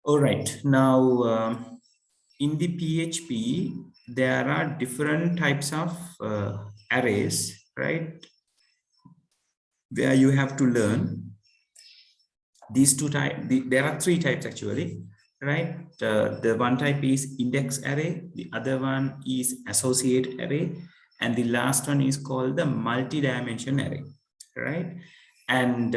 All right, now in the PHP, there are different types of arrays, right? Where you have to learn these two types. There are three types actually, right? The one type is index array, the other one is associate array, and the last one is called the multi-dimension array, right? And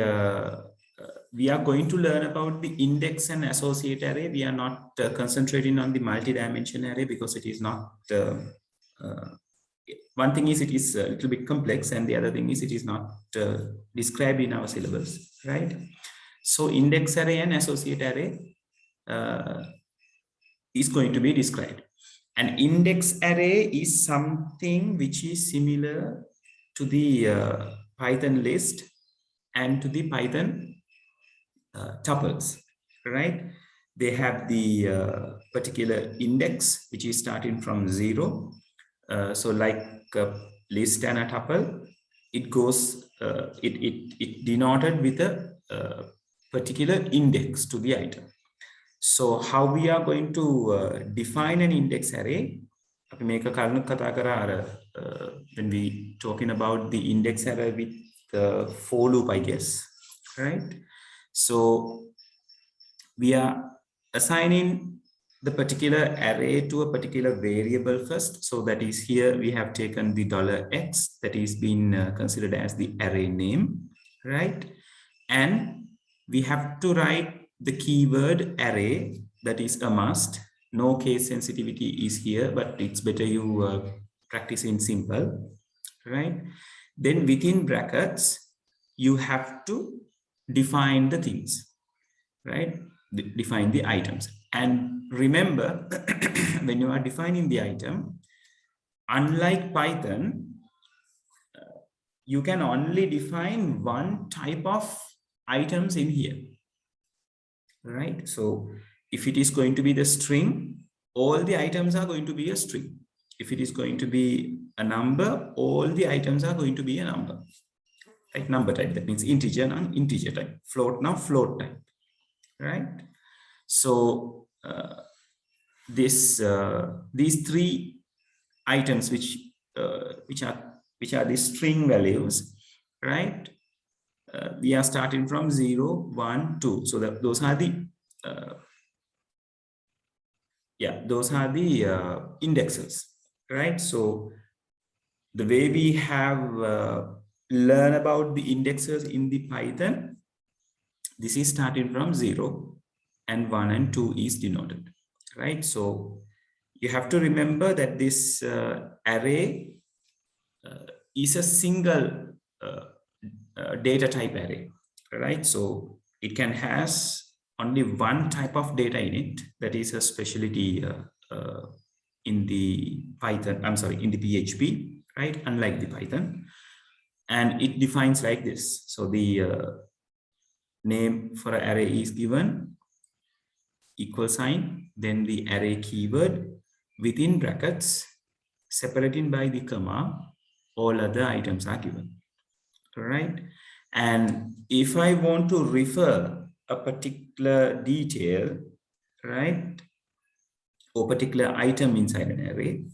we are going to learn about the index and associate array. We are not concentrating on the multi-dimension array because it is not, one thing is it is a little bit complex, and the other thing is it is not described in our syllabus, right? So index array and associate array is going to be described. An index array is something which is similar to the Python list and to the Python tuples, right? They have the particular index which is starting from 0. So like a list and a tuple, it goes, it denoted with a particular index to the item. So how we are going to define an index array? When we talking about the index array with the for loop, I guess, right? So we are assigning the particular array to a particular variable first. So that is, here we have taken the $x that is being considered as the array name, right? And we have to write the keyword array, that is a must. No case sensitivity is here, but it's better you practice in simple, right? Then within brackets, you have to define the things, right? Define the items. And remember, when you are defining the item, unlike Python, you can only define one type of items in here, right? So if it is going to be the string, all the items are going to be a string. If it is going to be a number, all the items are going to be a number, like number type. That means integer, non-integer type. Float, now float type, right? So these three items which are the string values, right? We are starting from 0, 1, 2. So those are the those are the indexes, right? So the way we have learned about the indexes in the Python, this is starting from 0, and 1 and 2 is denoted, right? So you have to remember that this array is a single data type array, right? So it can has only one type of data in it. That is a specialty in the Python, I'm sorry, in the PHP, right? Unlike the Python. And it defines like this. So the name for an array is given, equal sign, then the array keyword, within brackets, separating by the comma, all other items are given, right? And if I want to refer a particular detail, right, or particular item inside an array,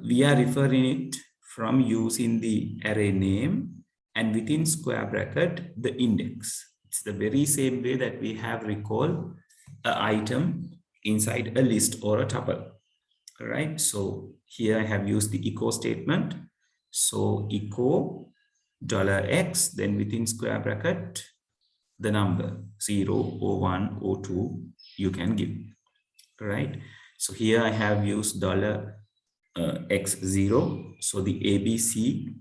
we are referring it from using the array name and within square bracket, the index. It's the very same way that we have recall an item inside a list or a tuple, right? So here I have used the echo statement. So echo $x, then within square bracket, the number 0 or 1 or 2 you can give, right? So here I have used $x0. So the ABC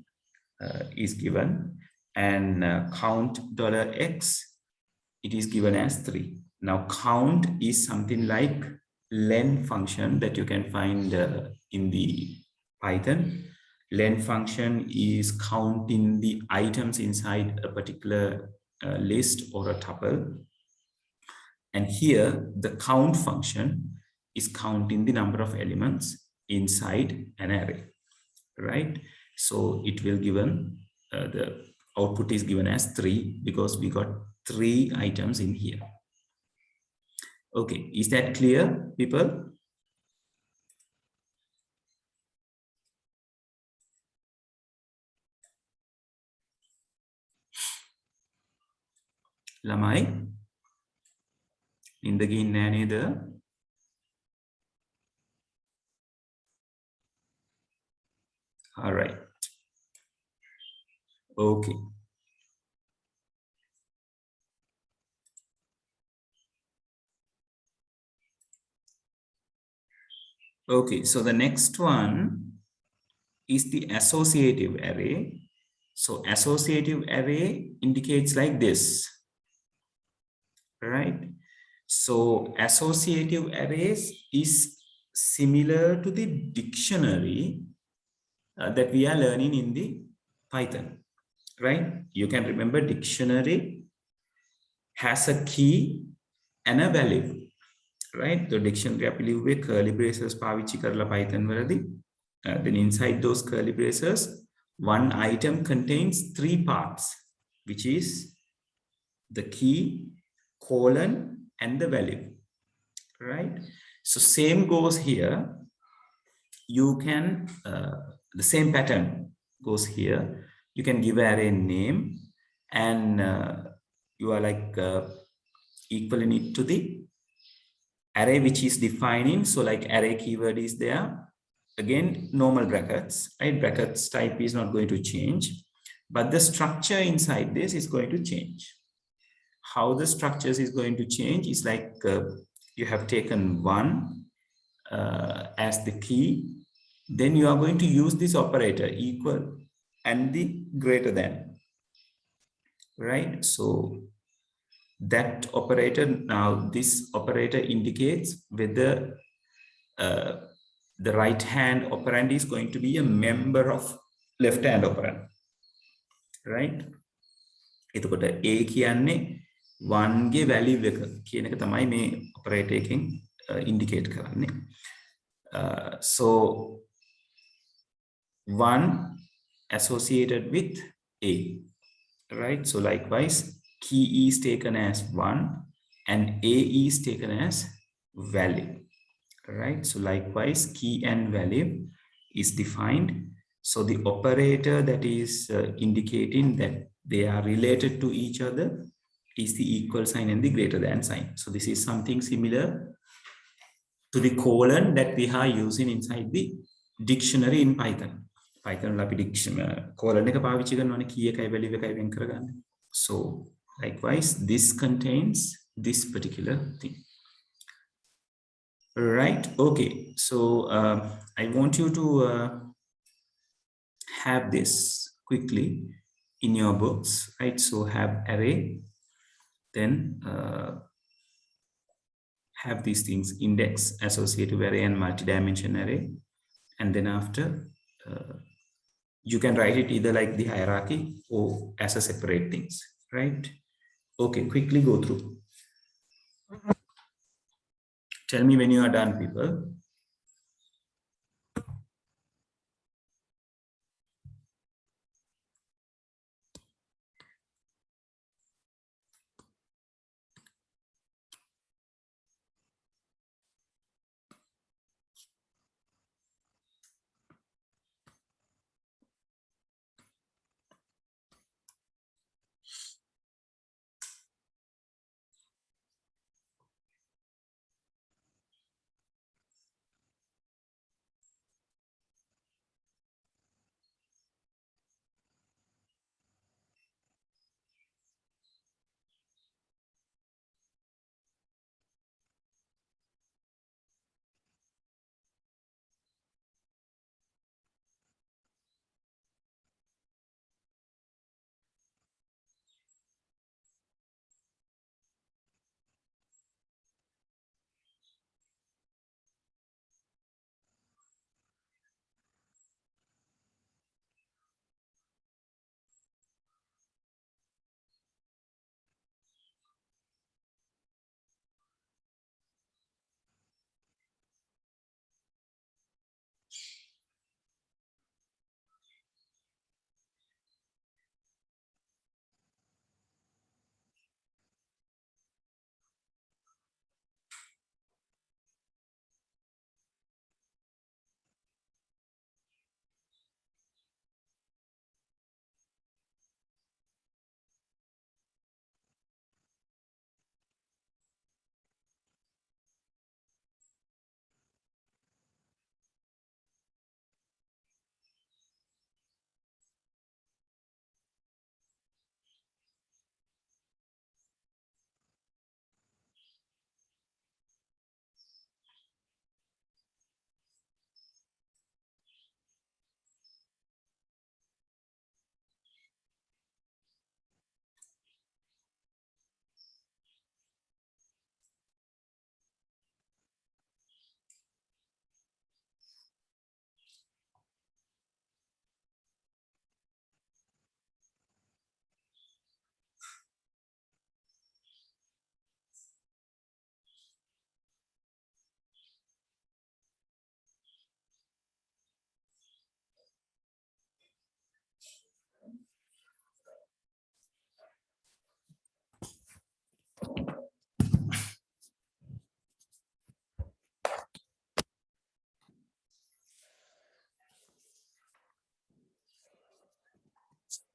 is given, and count $x, it is given as 3. Now count is something like len function that you can find in the Python. Len function is counting the items inside a particular list or a tuple. And here the count function is counting the number of elements inside an array, right? So it will given, the output is given as 3 because we got 3 items in here. Okay, is that clear, people? ළමයි නින්ද ගිහින් නෑ නේද? All right. Okay. Okay, so the next one is the associative array. So associative array indicates like this, right? So associative arrays is similar to the dictionary that we are learning in the Python, right? You can remember dictionary has a key and a value, right? The dictionary අපි ලිව්වේ curly braces පාවිච්චි කරලා Python වලදී. Then inside those curly braces, one item contains three parts, which is the key, colon, and the value, right? So same goes here. You can, the same pattern goes here. You can give an array name and you are like equaling it to the array which is defining. So like array keyword is there. Again, normal brackets, right? Brackets type is not going to change, but the structure inside this is going to change. How the structures is going to change is like you have taken one as the key, then you are going to use this operator equal and the greater than, right? So that operator, now this operator indicates whether the right hand operand is going to be a member of left hand operand, right? එතකොට a කියන්නේ 1 ගේ value එක කියන එක තමයි මේ operator එකෙන් indicate කරන්නේ. So 1 associated with a, right? So likewise key is taken as 1 and a is taken as value, right? So likewise key and value is defined. So the operator that is indicating that they are related to each other is the equal sign and the greater than sign. So this is something similar to the colon that we are using inside the dictionary in Python. Python la dictionary colon එක පාවිච්චි කරනවානේ key එකයි value එකයි වෙන් කරගන්න. So likewise this contains this particular thing. Right, okay. So I want you to have this quickly in your books, right? So have array, then have these things: index, associative array, and multi-dimension array. And then after you can write it either like the hierarchy or as a separate things, right? Okay, quickly go through. Tell me when you are done, people.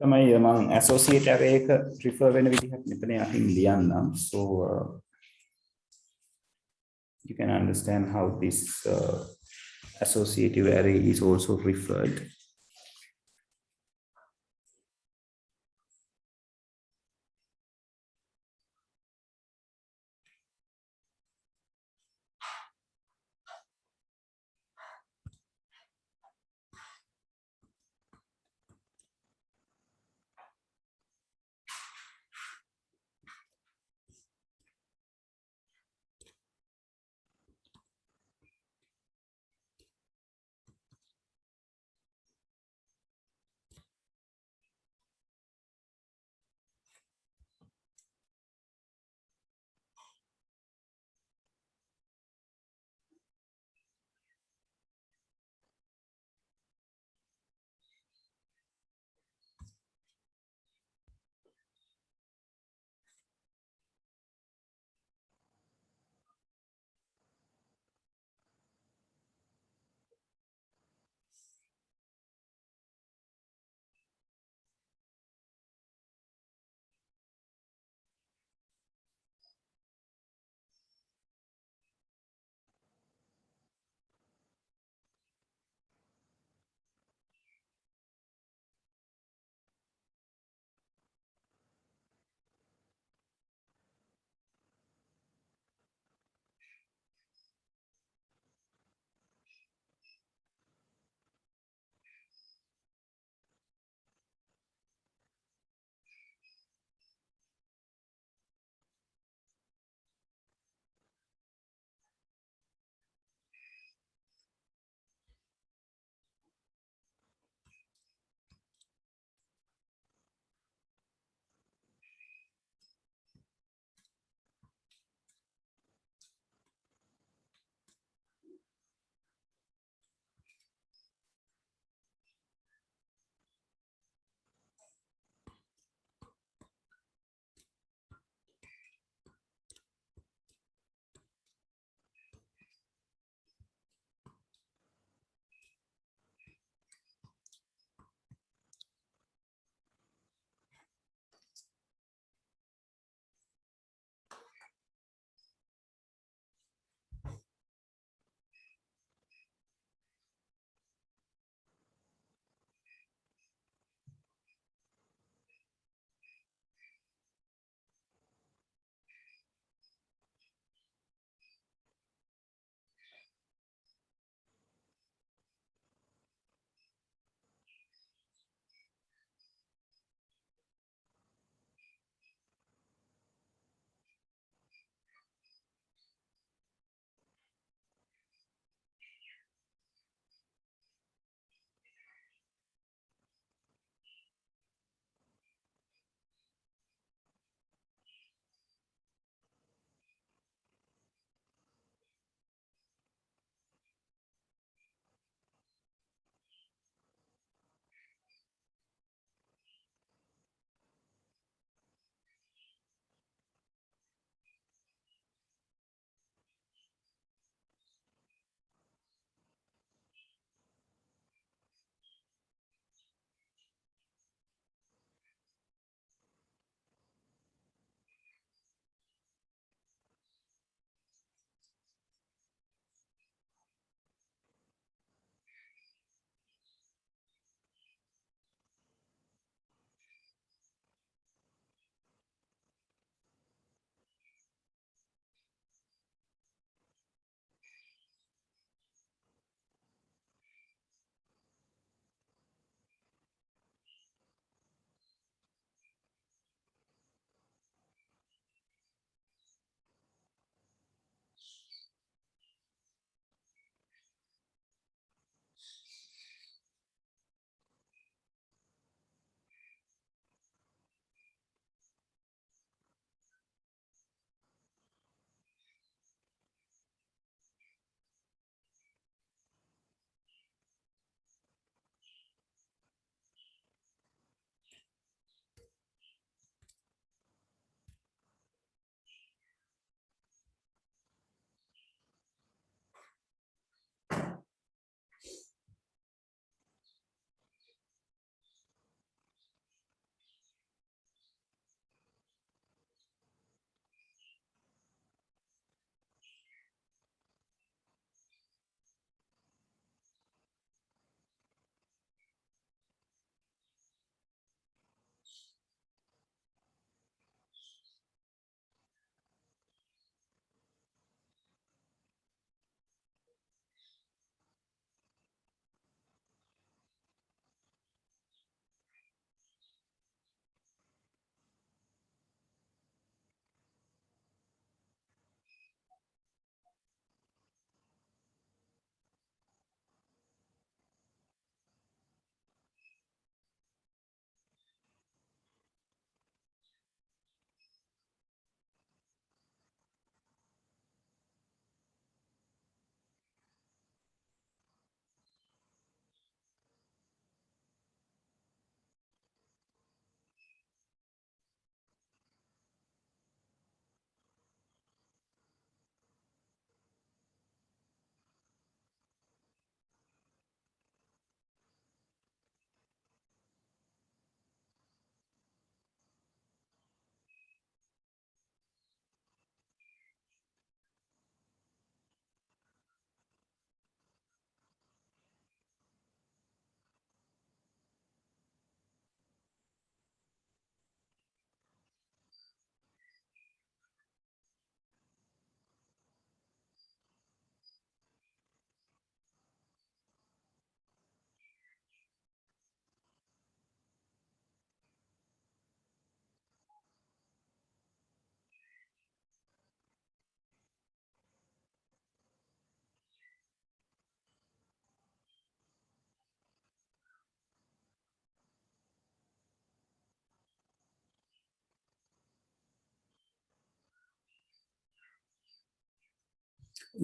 තමයි මම associate array එක prefer වෙන විදිහක් මෙතන යටින් ලියන්නම්. So you can understand how this associative array is also referred.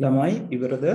ළමයි ඉවරද?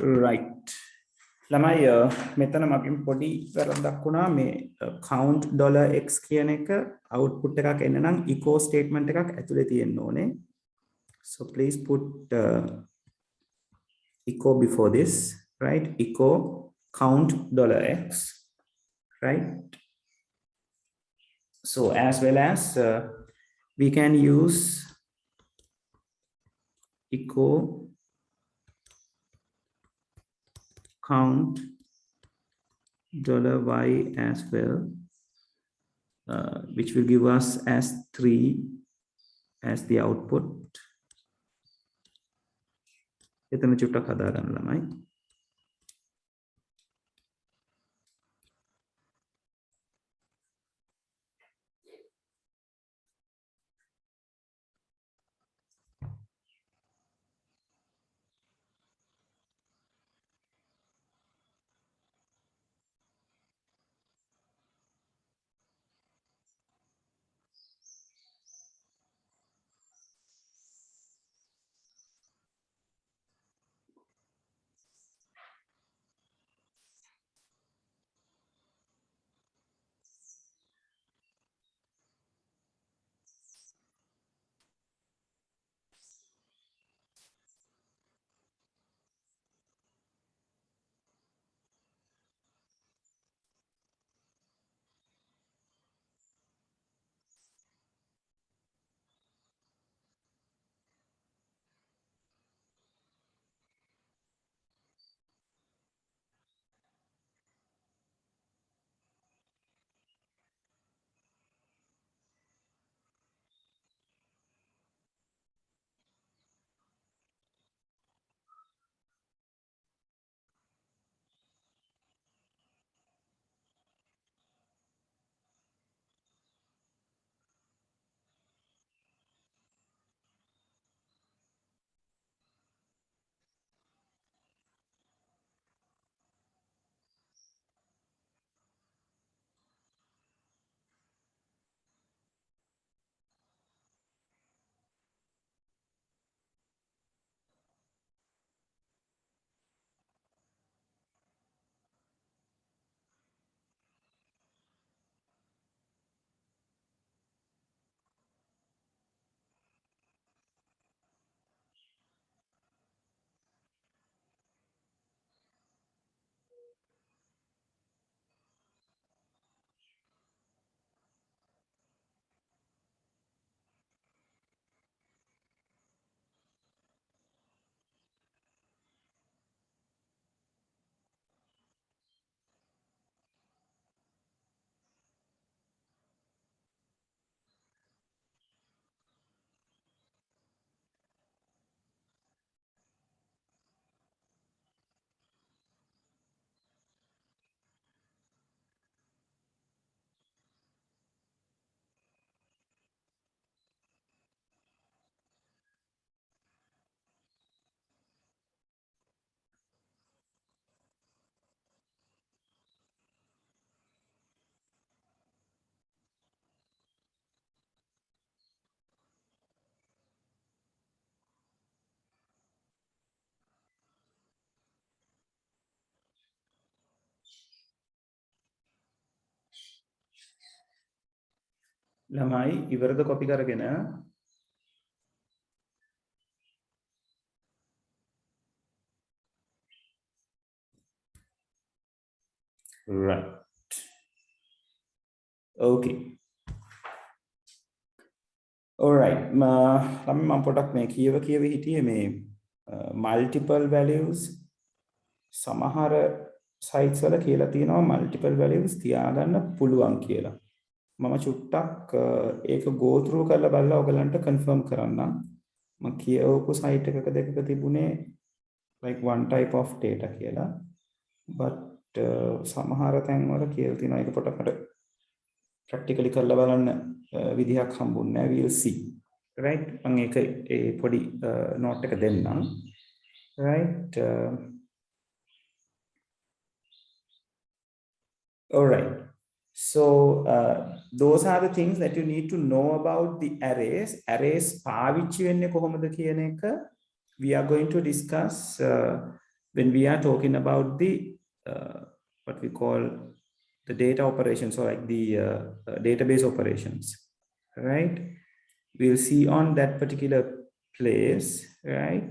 right. ළමයි මෙතන මගින් පොඩි වැරද්දක් වුණා මේ count $x කියන එක output එකක් එන්න නම් echo statement එකක් ඇතුලේ තියෙන්න ඕනේ. So please put echo before this, right? Echo count $x, right? So as well as we can use echo count $y as well, which will give us as 3 as the output. එතන චුට්ටක් හදාගන්න ළමයි. ළමයි ඉවරද copy කරගෙන? Right. Okay. All right. මම පොඩක් මේ කියව හිටියේ මේ multiple values සමහර sites වල කියලා තියෙනවා multiple values තියාගන්න පුළුවන් කියලා. මම චුට්ටක් ඒක go through කරලා බලලා ඔයගලන්ට confirm කරන්නම්. මම කියවපු site එකක දෙකක තිබුණේ like one type of data කියලා. But සමහර තැන් වල කියලා තියෙනවා ඒක පොඩක් මට practically කරලා බලන්න විදිහක් හම්බුන්නේ නැහැ. We'll see. Right? මම ඒක ඒ පොඩි note එක දෙන්නම්. Right? All right. So those are the things that you need to know about the arrays. Arrays පාවිච්චි වෙන්නේ කොහොමද කියන එක we are going to discuss when we are talking about the what we call the data operations, or like the database operations, right? We'll see on that particular place, right?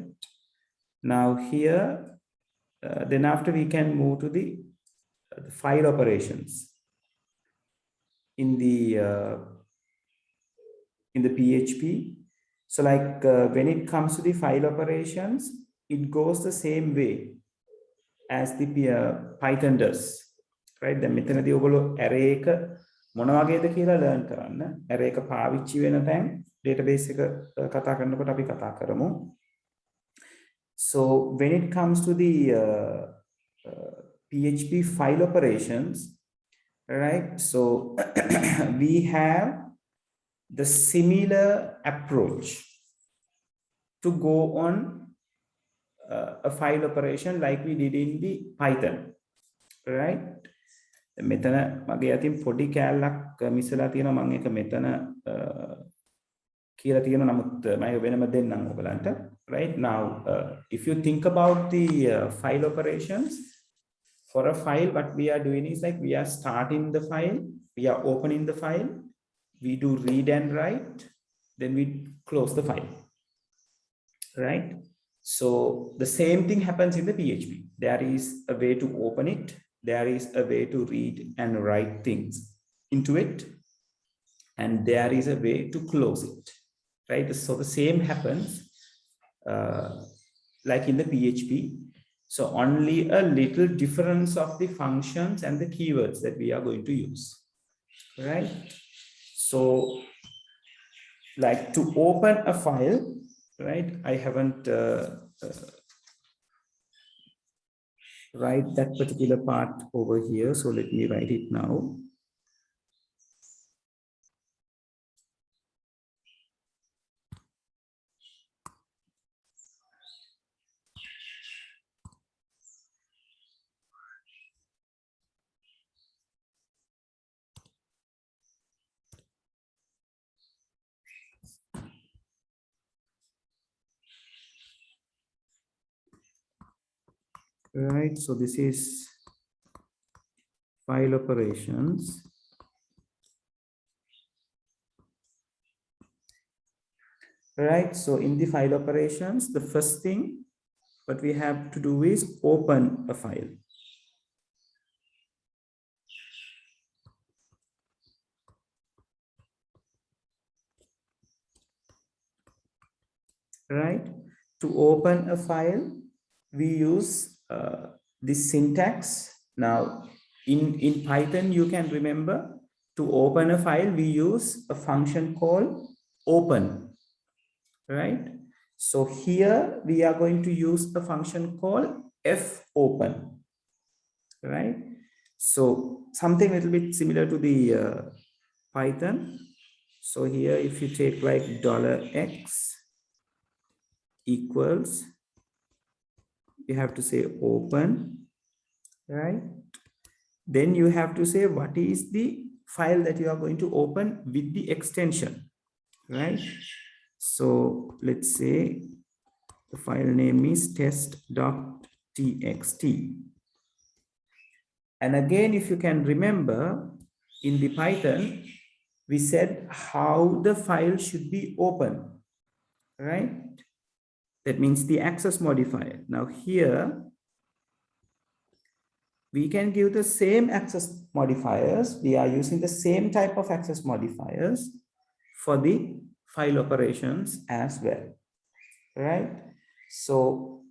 Now here, then after we can move to the file operations in the PHP. So like when it comes to the file operations, it goes the same way as the Python does, right? දැන් මෙතනදී ඔයගොල්ලෝ array එක මොන වගේද කියලා learn කරන්න. array එක පාවිච්චි වෙන තැන් database එක කතා කරනකොට අපි කතා කරමු. So when it comes to the PHP file operations, right? So we have the similar approach to go on a file operation like we did in the Python, right? මෙතන මගේ අතින් පොඩි කැලලක් මිසලා තියෙනවා මම ඒක මෙතන කියලා තියෙනවා නමුත් මම වෙනම දෙන්නම් ඔයගලන්ට. Right now if you think about the file operations for a file, what we are doing is like we are starting the file, we are opening the file, we do read and write, then we close the file, right? So the same thing happens in the PHP. There is a way to open it, there is a way to read and write things into it, and there is a way to close it, right? So the same happens like in the PHP. So only a little difference of the functions and the keywords that we are going to use, right? So like to open a file, right? I haven't write that particular part over here. So let me write it now. Right, so this is file operations. Right, so in the file operations, the first thing what we have to do is open a file. Right, to open a file, we use this syntax. Now in Python, you can remember to open a file, we use a function called open, right? So here we are going to use a function called fopen, right? So something a little bit similar to the Python. So here if you take like $x equals, you have to say open, right? Then you have to say what is the file that you are going to open with the extension, right? So let's say the file name is test.txt. And again, if you can remember in the Python, we said how the file should be opened, right? That means the access modifier. Now here, we can give the same access modifiers. We are using the same type of access modifiers for the file operations as well, right? So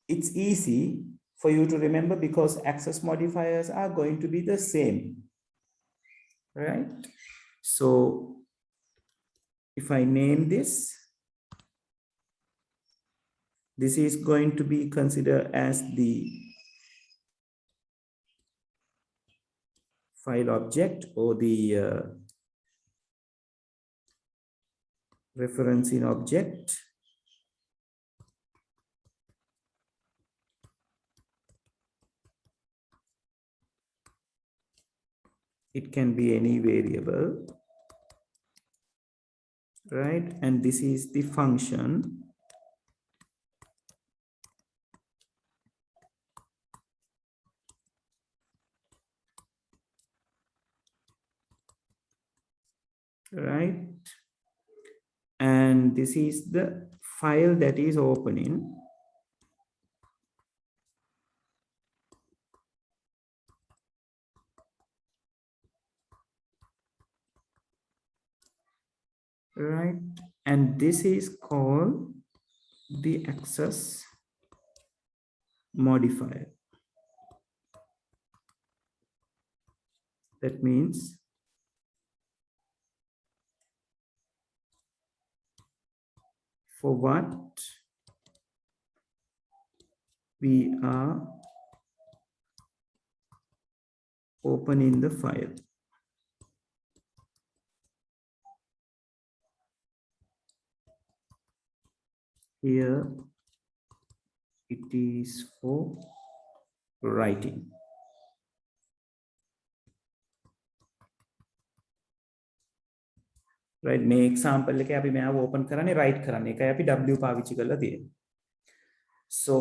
it's easy for you to remember because access modifiers are going to be the same, right? So if I name this is going to be considered as the file object or the referencing object. It can be any variable, right? And this is the function. Right? And this is the file that is opening. Right? And this is called the access modifier. That means for what we are opening the file. Here it is for writing. Right, මේ example එකේ අපි මෙයාව open කරන්නේ write කරන්නේ. ඒකයි අපි w පාවිච්චි කරලා තියෙන්නේ. So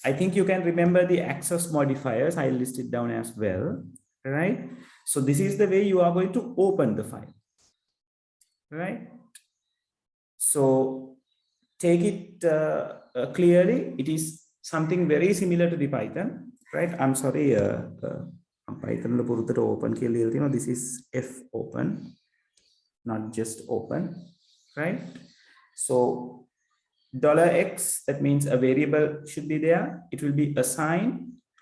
I think you can remember the access modifiers. I'll list it down as well, right? So this is the way you are going to open the file, right? So take it clearly. It is something very similar to the Python, right? I'm sorry, Python lo පුරුතට open කියලා ලියලා තියෙනවා. This is f open, not just open, right? So $x, that means a variable should be there. It will be assigned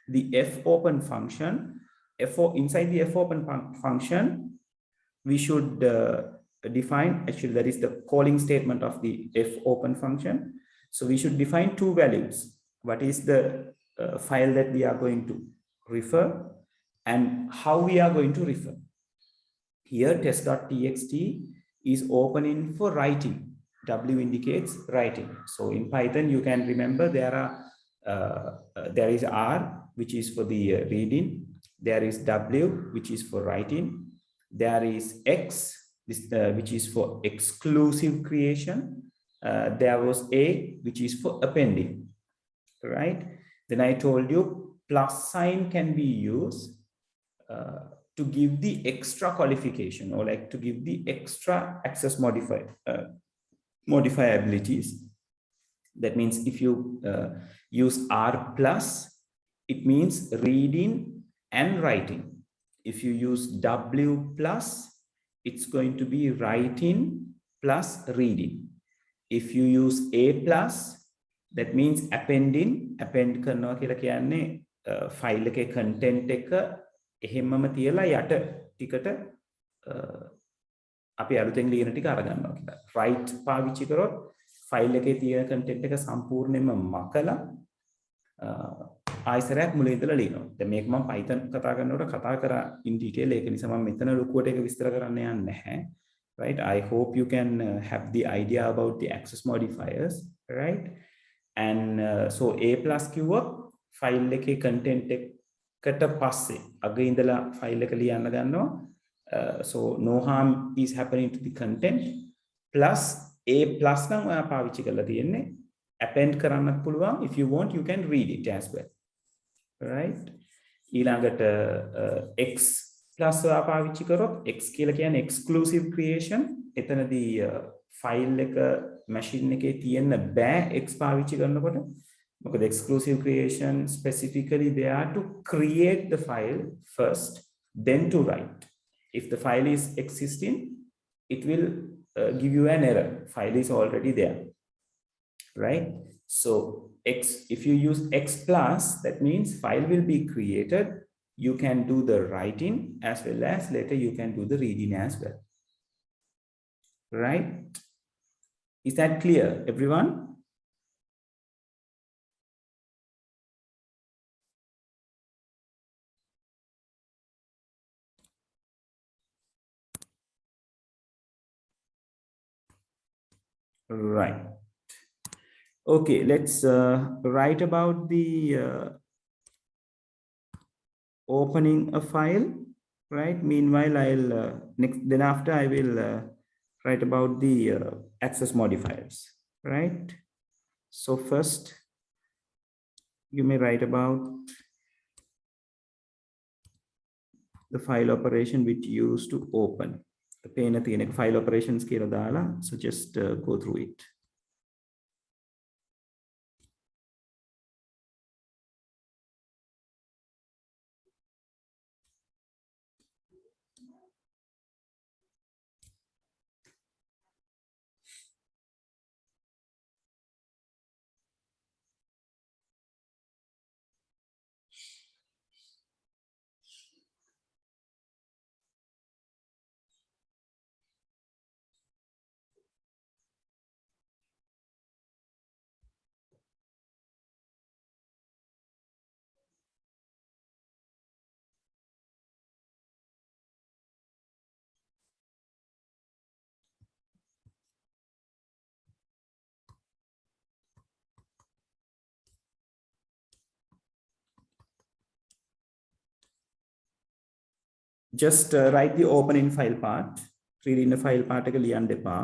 the fopen function. Inside the fopen function, we should define, actually that is the calling statement of the fopen function. So we should define two values. What is the file that we are going to refer and how we are going to refer. Here test.txt is opening for writing. W indicates writing. So in Python, you can remember there is R, which is for the reading. There is W, which is for writing. There is X, which is for exclusive creation. There was A, which is for appending, right? Then I told you plus sign can be used to give the extra qualification, or like to give the extra access modifier abilities. That means if you use R plus, it means reading and writing. If you use W plus, it's going to be writing plus reading. If you use A plus, that means appending. Append කරනවා කියලා කියන්නේ file එකේ content එක එහෙමම තියලා යට ටිකට අපි අලුතෙන් ලියන ටික අරගන්නවා කියලා. write පාවිච්චි කරොත් file එකේ තියෙන content එක සම්පූර්ණයෙන්ම මකලා ආයිසරයක් මුලින් ඉඳලා ලියනවා. දැන් මේක මම Python කතා කරනකොට කතා කරා in detail. ඒක නිසා මම මෙතන ලොකුවට ඒක විස්තර කරන්න යන්නේ නැහැ. Right? I hope you can have the idea about the access modifiers, right? And so A plus කිව්වොත් file එකේ content එකට පස්සේ අග ඉඳලා file එක ලියන්න ගන්නවා. So no harm is happening to the content. Plus A plus නම් ඔයා පාවිච්චි කරලා තියෙන්නේ. Append කරන්නත් පුළුවන්. If you want, you can read it as well, right? ඊළඟට X plus පාවිච්චි කරොත් x කියලා කියන්නේ exclusive creation. එතනදී file එක machine එකේ තියෙන්න බෑ x පාවිච්චි කරනකොට. මොකද exclusive creation specifically there to create the file first, then to write. If the file is existing, it will give you an error. File is already there, right? So if you use x plus, that means file will be created. You can do the writing as well as later you can do the reading as well, right? Is that clear, everyone? Right. Okay, let's write about the opening a file, right? Meanwhile, I'll then after I will write about the access modifiers, right? So first, you may write about the file operation which you use to open the pane file operations කියලා දාලා, so just go through it. Just write the opening file part. Read in the file part එක ලියන්න එපා.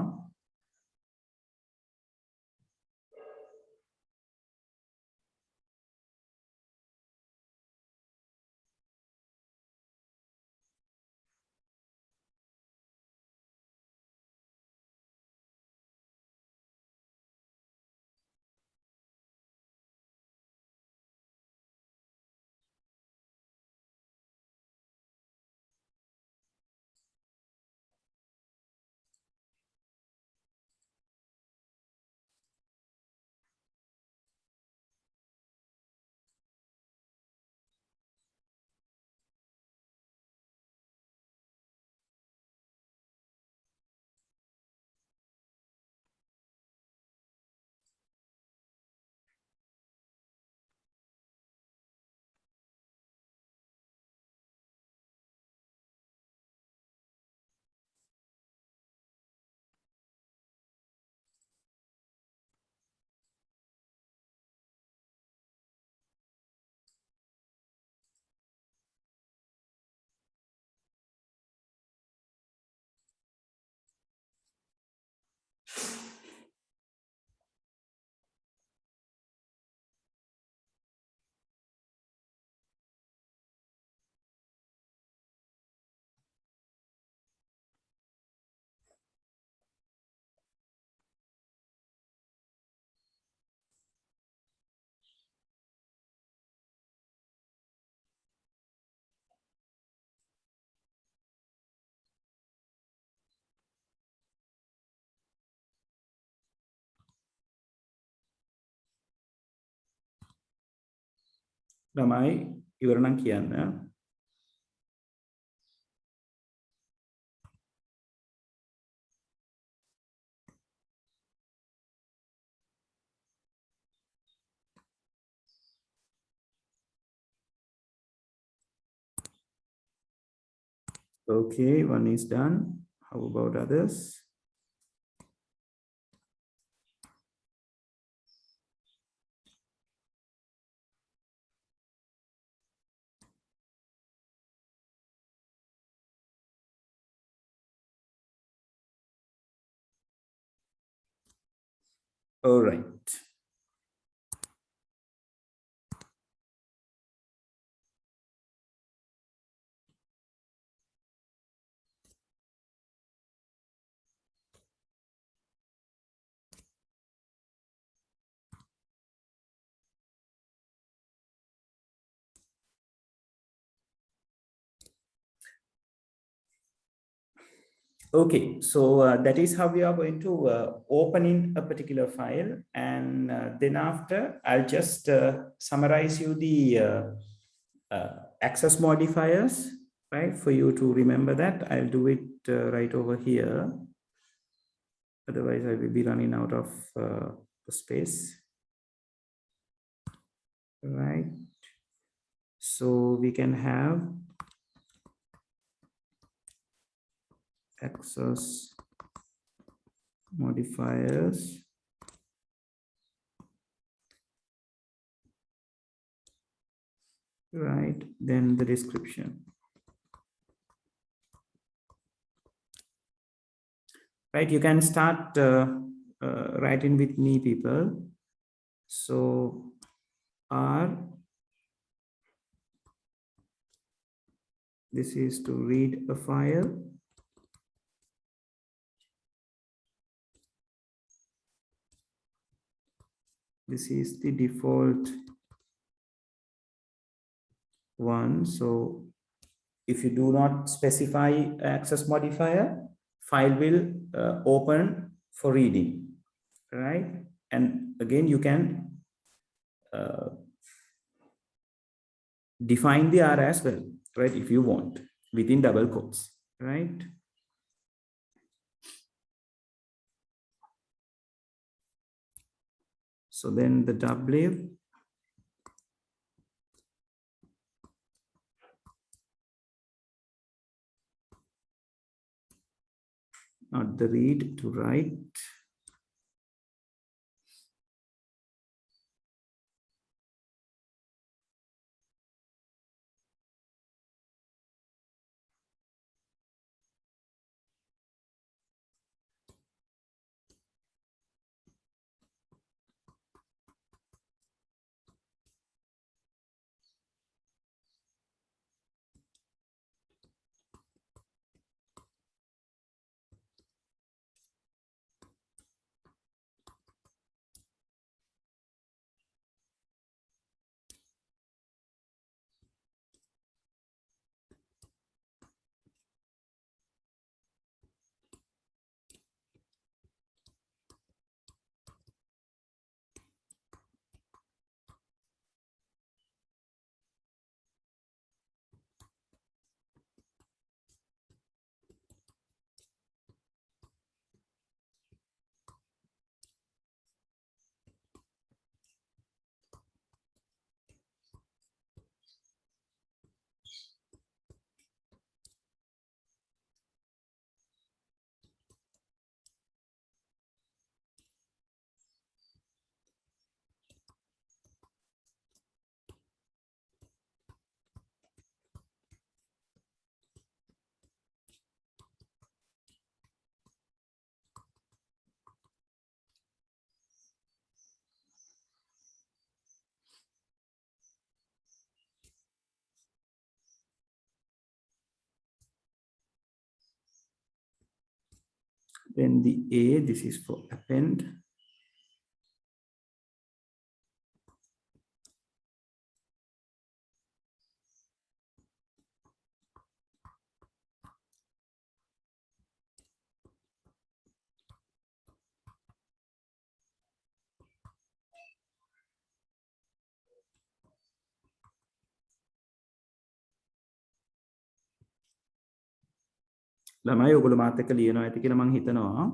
ළමයි ඉවර නම් කියන්න. Okay, one is done. How about others? All right. Okay, so that is how we are going to open in a particular file. And then after, I'll just summarize you the access modifiers, right? For you to remember that. I'll do it right over here. Otherwise, I will be running out of the space, right? So we can have access modifiers, right? Then the description, right? You can start writing with me, people. So R, this is to read a file. This is the default one. So if you do not specify access modifier, file will open for reading, right? And again, you can define the R as well, right? If you want, within double quotes, right? So then the W, not the read, to write. Then the A, this is for append. ළමයි ඔයගොල්ලෝ මාත් එක්ක ලියනවා ඇති කියලා මම හිතනවා.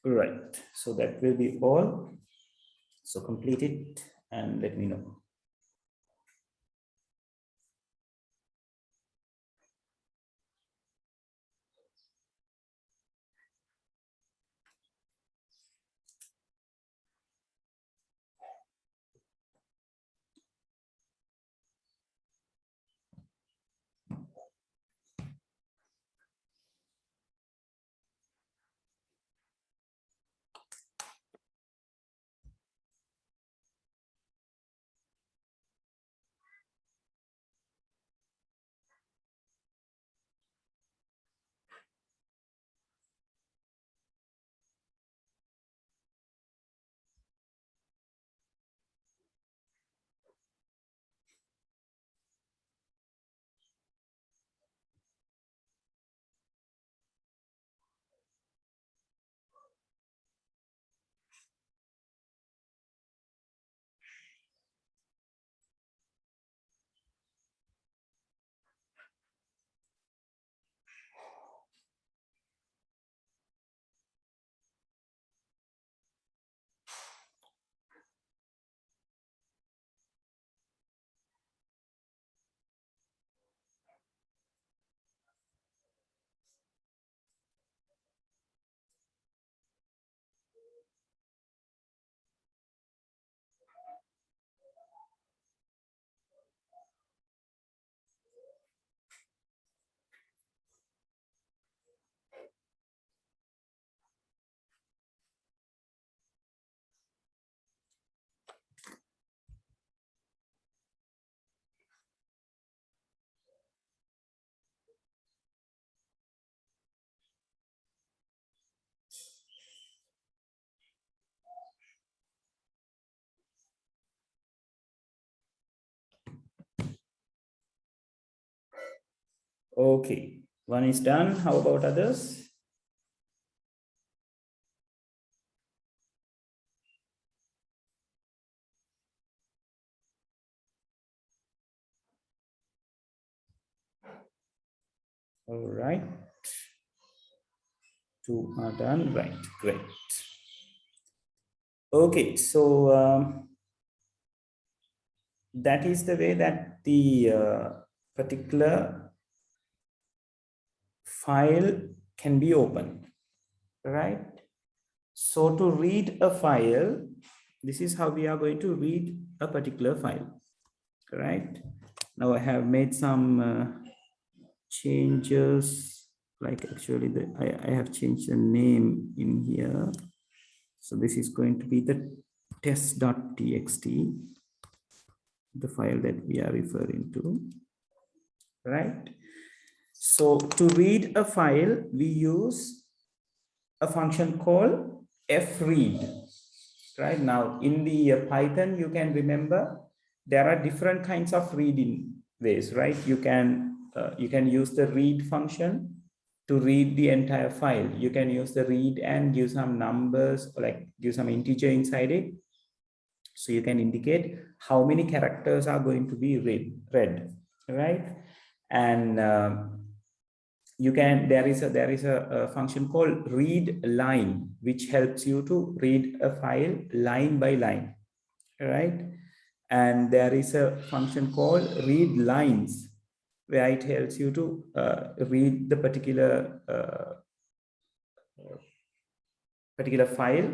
Right. So that will be all. So complete it and let me know. Okay, one is done. How about others? All right. Two are done. Right. Great. Okay. So that is the way that the particular file can be opened. Right. So to read a file, this is how we are going to read a particular file. Right. Now I have made some changes. Like actually, I have changed the name in here. So this is going to be the test.txt, the file that we are referring to, right? So to read a file, we use a function called fread, right? Now in the Python, you can remember there are different kinds of reading ways, right? You can use the read function to read the entire file. You can use the read and give some numbers, or like give some integer inside it. So you can indicate how many characters are going to be read, right? And there is a function called read line, which helps you to read a file line by line, right? And there is a function called read lines, where it helps you to read the particular file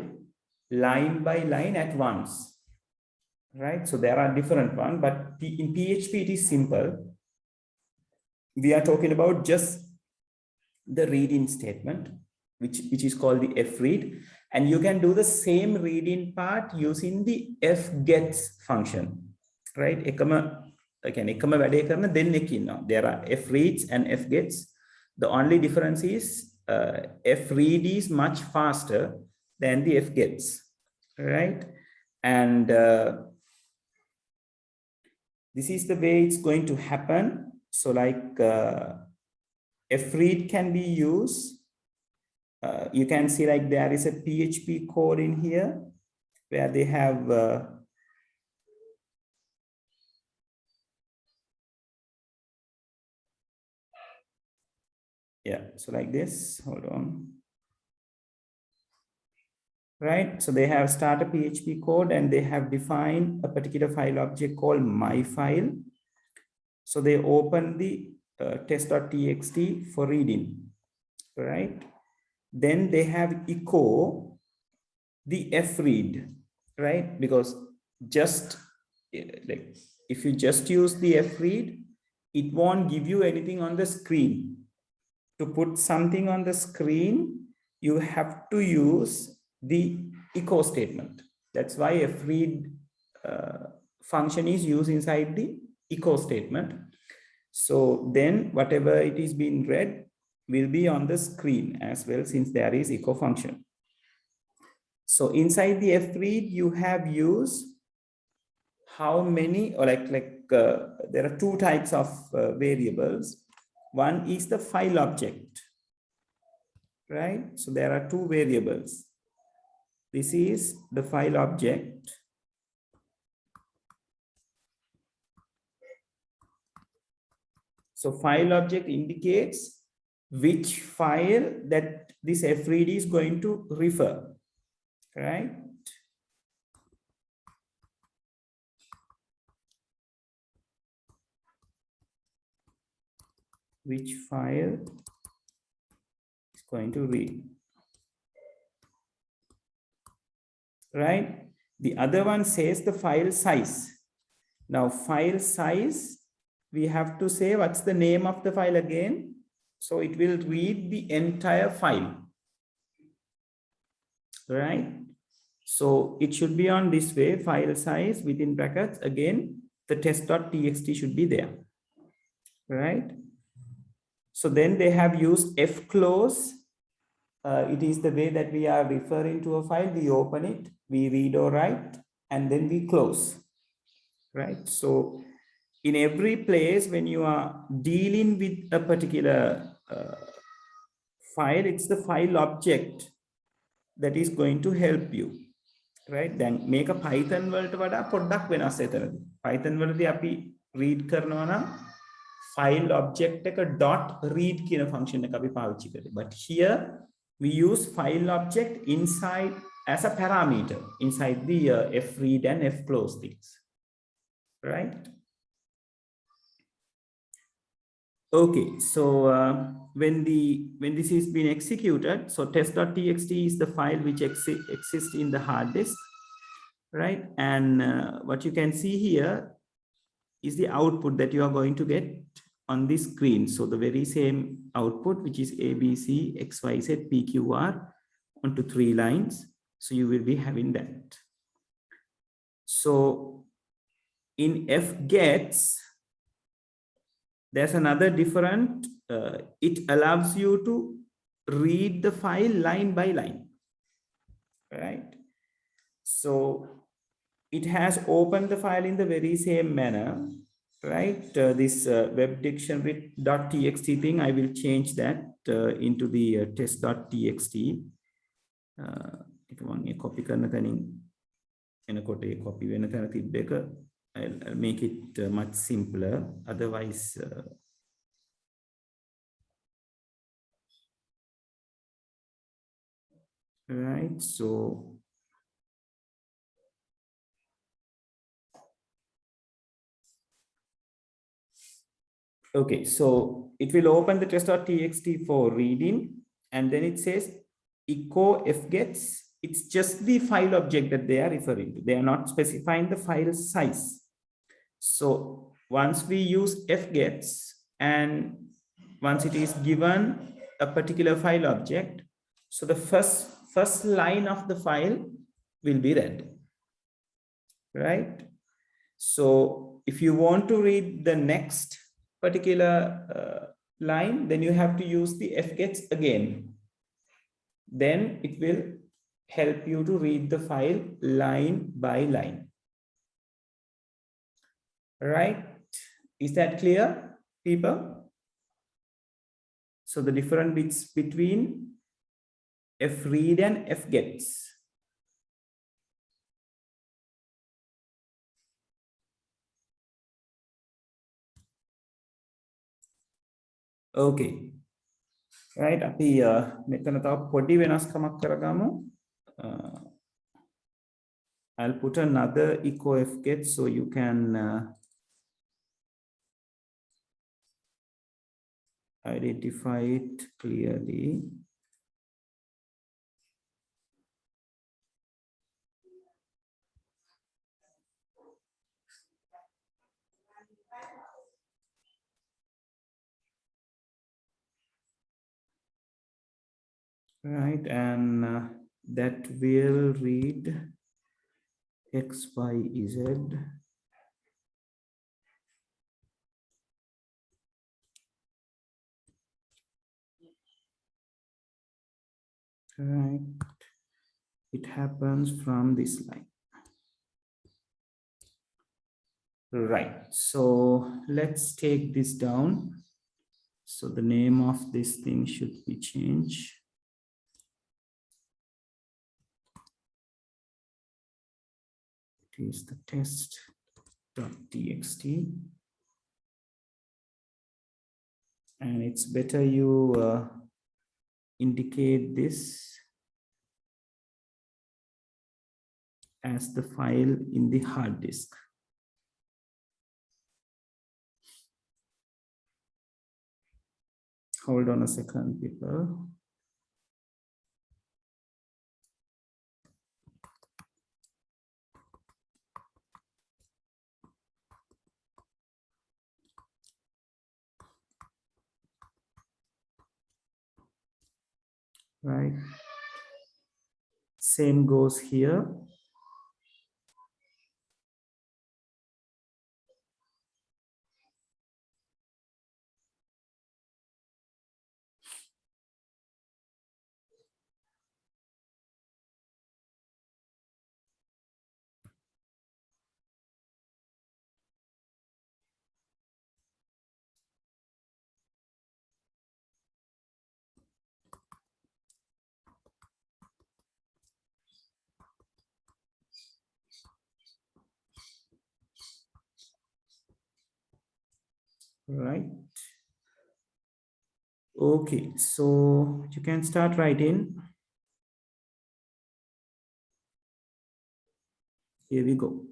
line by line at once, right? So there are different ones, but in PHP it is simple. We are talking about just the read-in statement, which is called the fread, and you can do the same read-in part using the fgets function, right? There are freads and fgets. The only difference is fread is much faster than the fgets, right? And this is the way it's going to happen. So like fread can be used. You can see like there is a PHP code in here where they have yeah, so like this, hold on. right? So they have started PHP code and they have defined a particular file object called my file. So they open the test.txt for reading, right? Then they have echo the fread, right? Because just like if you just use the fread, it won't give you anything on the screen. To put something on the screen, you have to use the echo statement. That's why a fread function is used inside the echo statement. So then whatever it is being read will be on the screen as well, since there is echo function. So inside the fread, you have used how many, or there are two types of variables. One is the file object, right? So there are two variables. This is the file object. So file object indicates which file that this fread is going to refer, right? Which file is going to read, right? The other one says the file size. Now file size, we have to say what's the name of the file again. So it will read the entire file, right? So it should be on this way, file size within brackets. Again, the test.txt should be there, right? So then they have used fclose. It is the way that we are referring to a file. We open it, we read or write, and then we close, right? So in every place when you are dealing with a particular file, it's the file object that is going to help you, right? Then make a Python වලට වඩා පොඩ්ඩක් වෙනස් එතනදී. Python වලදී අපි read කරනවා නම් file object එක dot read කියන function එක අපි පාවිච්චි කරේ. But here we use file object inside as a parameter inside the fread and fclose things, right? Okay, so when this is being executed, so test.txt is the file which exists in the hard disk, right? And what you can see here is the output that you are going to get on this screen. So the very same output, which is ABC, XYZ, PQR onto 3 lines. So you will be having that. So in fgets, there's another different, it allows you to read the file line by line, right? So it has opened the file in the very same manner, right? This web dictionary.txt thing, I will change that into the test.txt. Copy copy I'll make it much simpler. Otherwise, right? So okay, so it will open the test.txt for reading, and then it says echo fgets. It's just the file object that they are referring to. They are not specifying the file size. So once we use fgets, and once it is given a particular file object, so the first line of the file will be read, right? So if you want to read the next particular line, then you have to use the fgets again. Then it will help you to read the file line by line. Right? Is that clear, people? So the difference bits between fread and fgets. Okay. Right. අපි මෙතන තව පොඩි වෙනස්කමක් කරගමු. I'll put another echo fget so you can identify it clearly. Right, and that will read X, Y, Z. Right, it happens from this line. Right, so let's take this down. So the name of this thing should be changed. It is the test.txt. And it's better you indicate this as the file in the hard disk. Hold on a second, people. Right. Same goes here. Right. Okay, so you can start writing. Here we go.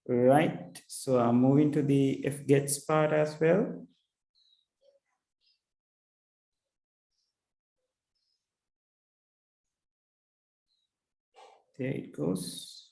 Right. So I'm moving to the if gets part as well. There it goes.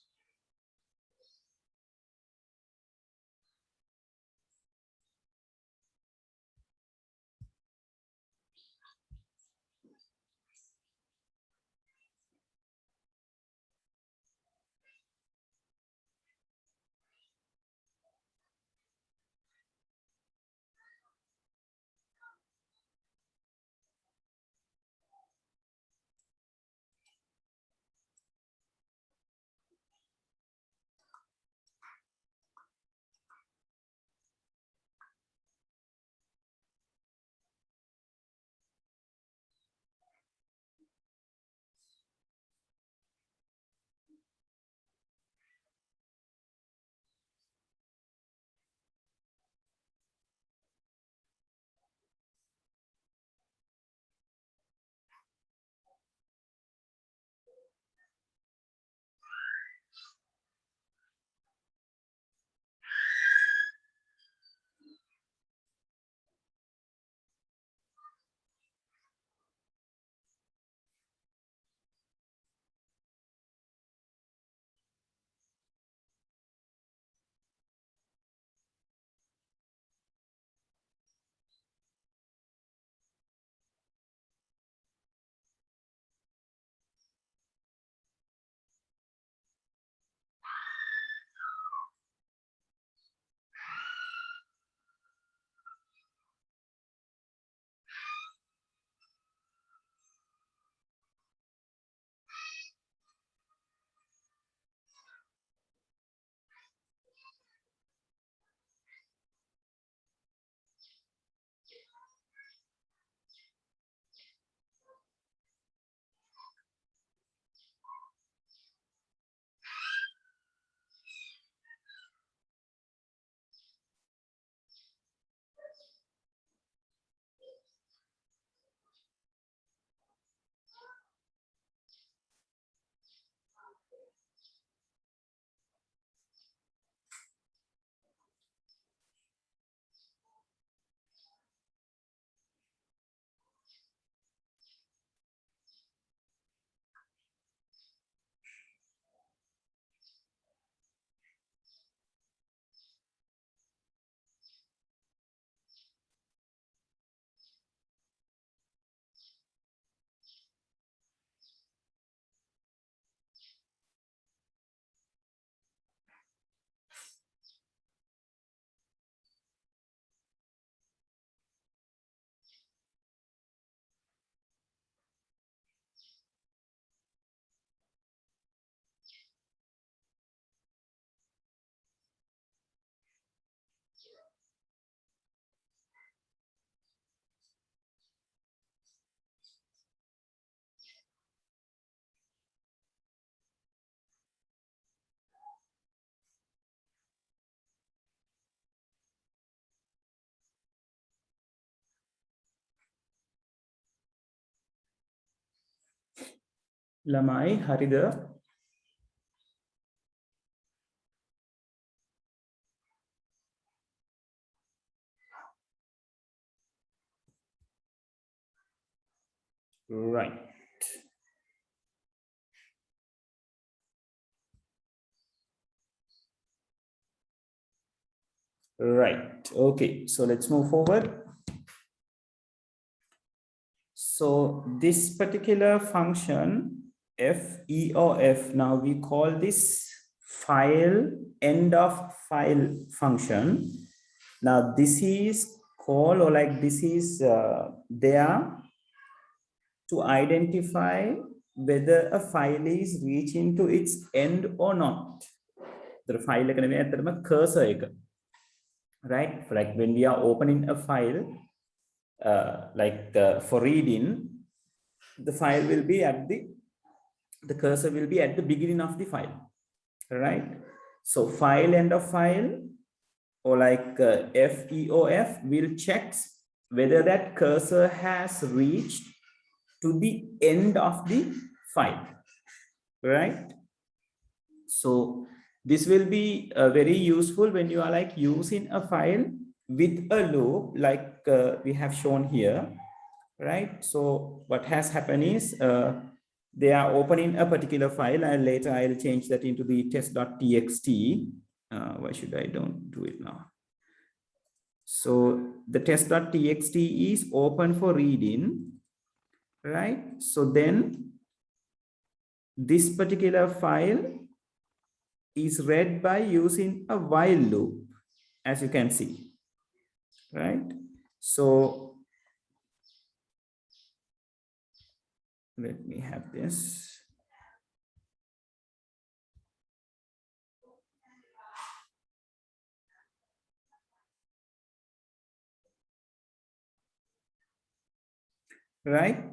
Lamai Harida. Right. Right. Okay. So let's move forward. So this particular function FEOF, now we call this file end of file function. Now this is called, or like this is there to identify whether a file is reaching to its end or not. The file එක නෙමෙයි ඇත්තටම cursor එක. Right? Like when we are opening a file, for reading, the file will be at the cursor will be at the beginning of the file, right? So file end of file, or like FEOF will check whether that cursor has reached to the end of the file, right? So This will be very useful when you are like using a file with a loop like we have shown here, right? So what has happened is they are opening a particular file, and later I'll change that into the test.txt. Why should I don't do it now? So the test.txt is open for reading, right? So then this particular file is read by using a while loop, as you can see, right? So let me have this. Right?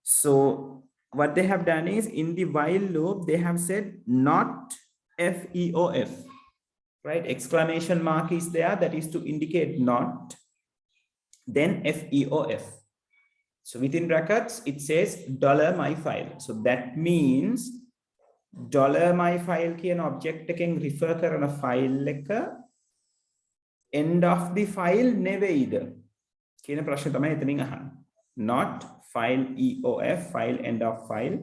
So what they have done is in the while loop, they have said not FEOF, right? Exclamation mark is there, that is to indicate not, then FEOF. So within brackets, it says $myfile. So that means $myfile කියන object එකෙන් refer කරන file එක end of the file නෙවෙයිද කියන ප්‍රශ්නේ තමයි එතනින් අහන්නේ. Not file EOF, file end of file,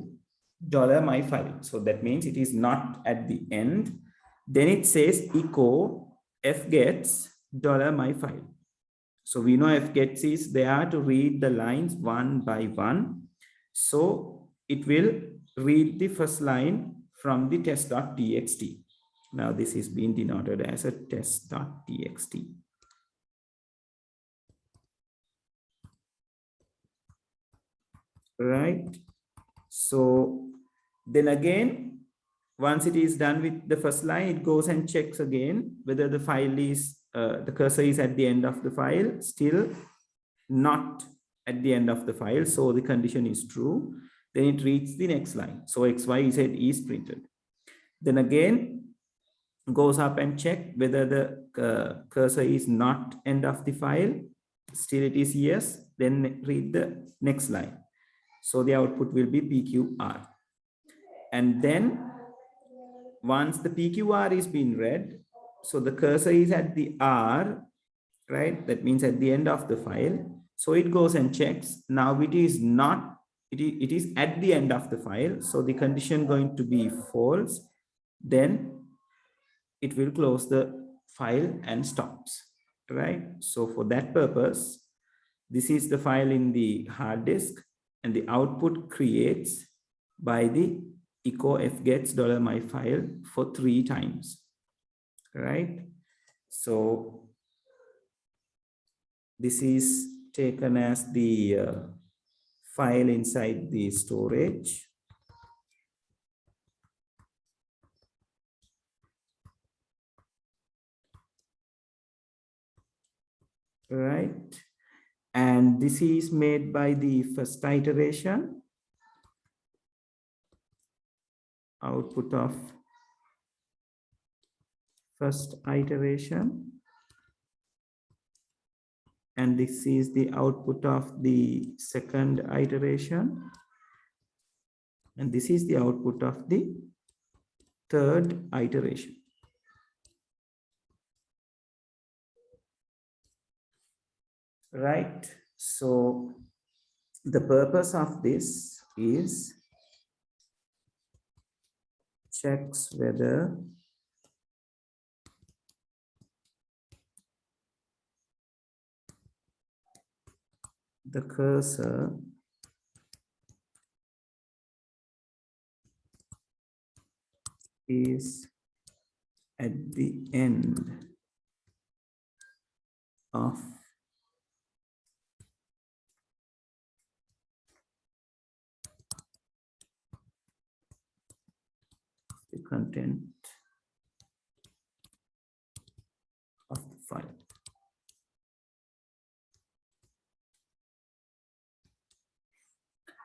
$myfile. So that means it is not at the end. Then it says echo fgets $myfile. So we know fgets is there to read the lines one by one. So it will read the first line from the test.txt. Now this is being denoted as a test.txt. Right? So then again, once it is done with the first line, it goes and checks again whether the file is, the cursor is at the end of the file, still not at the end of the file. So the condition is true. Then it reads the next line. So XYZ is printed. Then again, goes up and check whether the cursor is not end of the file. Still it is yes. Then read the next line. So the output will be PQR. And then once the PQR is being read, so the cursor is at the R, right? That means at the end of the file. So it goes and checks. Now it is not, it is at the end of the file. So the condition going to be false. Then it will close the file and stops, right? So for that purpose, this is the file in the hard disk, and the output creates by the echo fgets $myfile for 3 times, right? So this is taken as the file inside the storage. Right? And this is made by the first iteration, output of first iteration. And this is the output of the second iteration. And this is the output of the third iteration. Right? So the purpose of this is checks whether the cursor is at the end of the content of the file.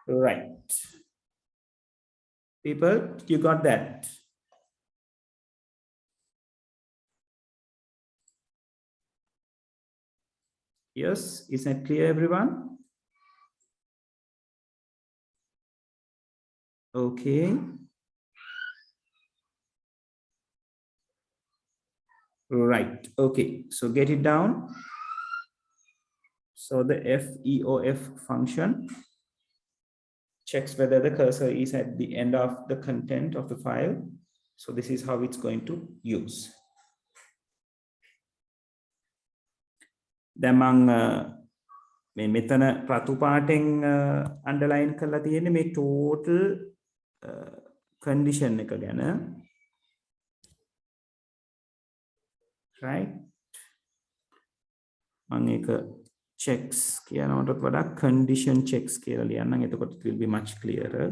Right. People, you got that? Yes, is that clear, everyone? Okay. Right. Okay. So get it down. So the FEOF function checks whether the cursor is at the end of the content of the file. So this is how it's going to use. දැන් මම මේ මෙතන රතු පාටෙන් underline කරලා තියෙන්නේ මේ total condition එක ගැන. Right? මම ඒක checks කියනවටත් වඩා condition checks කියලා ලියන්නම්. එතකොට it will be much clearer.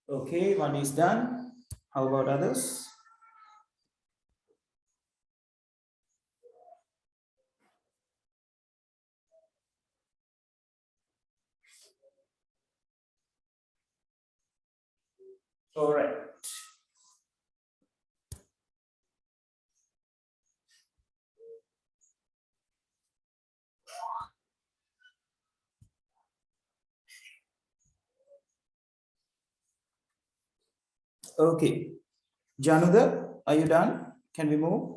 Okay, one is done. How about others? All right. Okay. Januda, are you done? Can we move?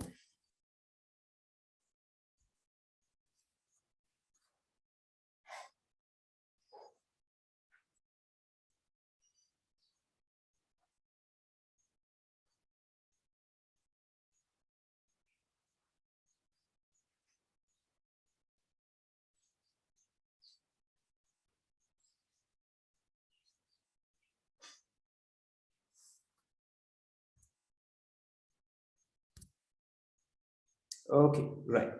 Okay, right.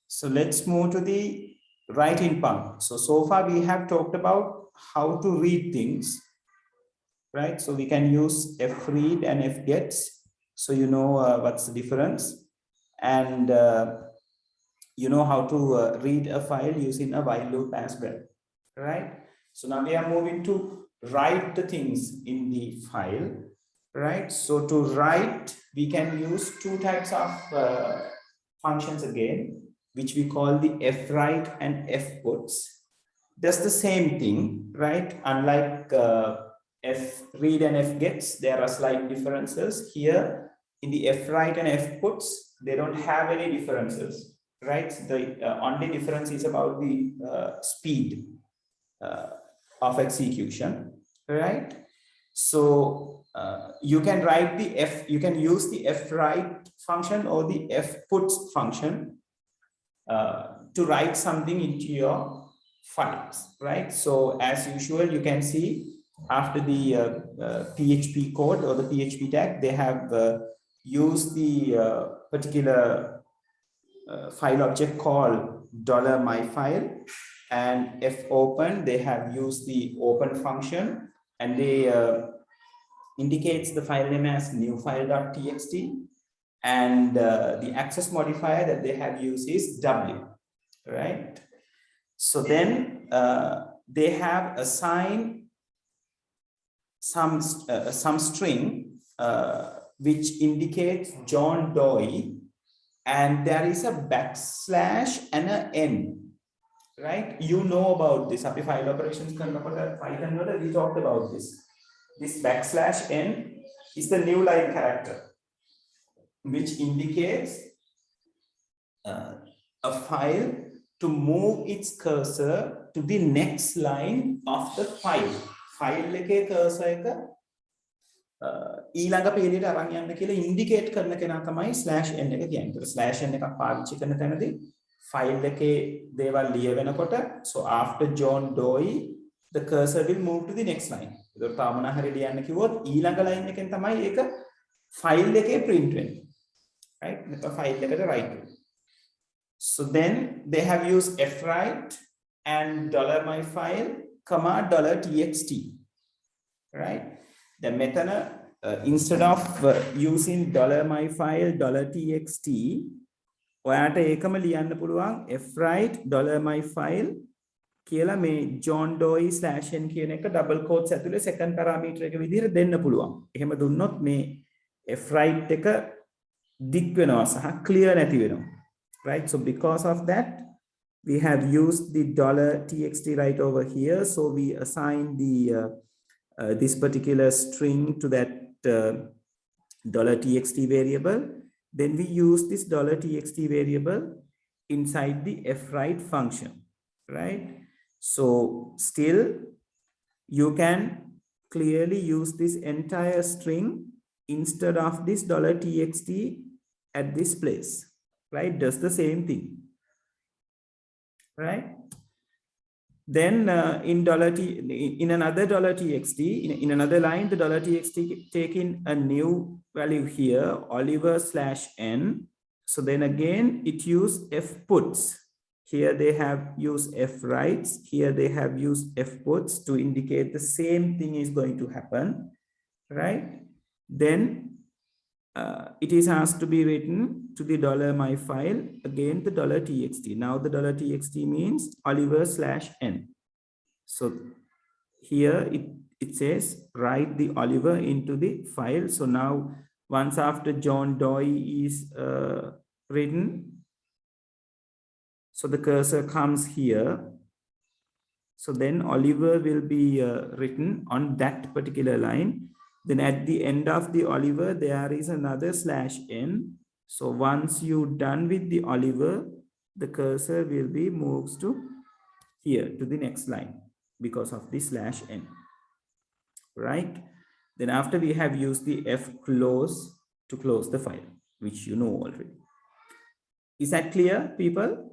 So let's move to the writing part. So far we have talked about how to read things, right? So we can use fread and fgets. So you know what's the difference, and you know how to read a file using a while loop as well, right? So now we are moving to write the things in the file, right? So to write, we can use two types of functions again, which we call the fwrite and fputs. That's the same thing, right? Unlike fread and fgets, there are slight differences here. In the fwrite and fputs, they don't have any differences, right? The only difference is about the speed uh, of execution, right? So you can write you can use the fwrite function or the fputs function to write something into your files, right? So as usual, you can see after the PHP code or the PHP tag, they have used the particular file object called $myfile, and fopen, they have used the open function, and they indicates the file name as newfile.txt, and the access modifier that they have used is w, right? So then they have assigned some string which indicates John Doe, and there is a backslash and an n, right? You know about this. Api file operations Python, we talked about this. This backslash n is the new line character, which indicates a file to move its cursor to the next line of the file. File එකේ cursor එක ඊළඟ පේලියට අරන් යන්න කියලා indicate කරන කෙනා තමයි /n එක කියන්නේ. /n එකක් පාවිච්චි කරන තැනදී ෆයිල් එකේ දේවල් ලියවෙනකොට so after John Doe the cursor will move to the next line. ඒකට තාම මොනවා හරි ලියන්න කිව්වොත් ඊළඟ line එකෙන් තමයි ඒක ෆයිල් එකේ print වෙන්නේ. Right? නැත්නම් ෆයිල් එකට write වෙන්නේ. So then they have used fwrite and $myfile, $txt, right? The method instead of using $myfile, $txt, ඔයාට ඒකම ලියන්න පුළුවන් fwrite $myfile කියලා මේ John Doe /n කියන එක double quotes ඇතුලේ second parameter එක විදිහට දෙන්න පුළුවන්. එහෙම දුන්නොත් මේ fwrite එක දික් වෙනවා සහ clear නැති වෙනවා. Right? So because of that, we have used the $txt right over here. So we assign the this particular string to that $txt variable. Then we use this $txt variable inside the fwrite function, right? So still you can clearly use this entire string instead of this $txt at this place. Right, does the same thing, right? Then in another $txt, in another line, the $txt taking a new value here, Oliver /n. So then again, it use fputs Here they have used f writes. Here they have used f puts to indicate the same thing is going to happen, right? Then it is asked to be written to the $my file, again the $txt. Now the $txt means Oliver / n. So here it says write the Oliver into the file. So now once after John Doe is written, so the cursor comes here. So then Oliver will be written on that particular line. Then at the end of the Oliver, there is another /n. So once you're done with the Oliver, the cursor will be moves to here to the next line because of the /n, right? Then after we have used the f close to close the file, which you know already. Is that clear, people?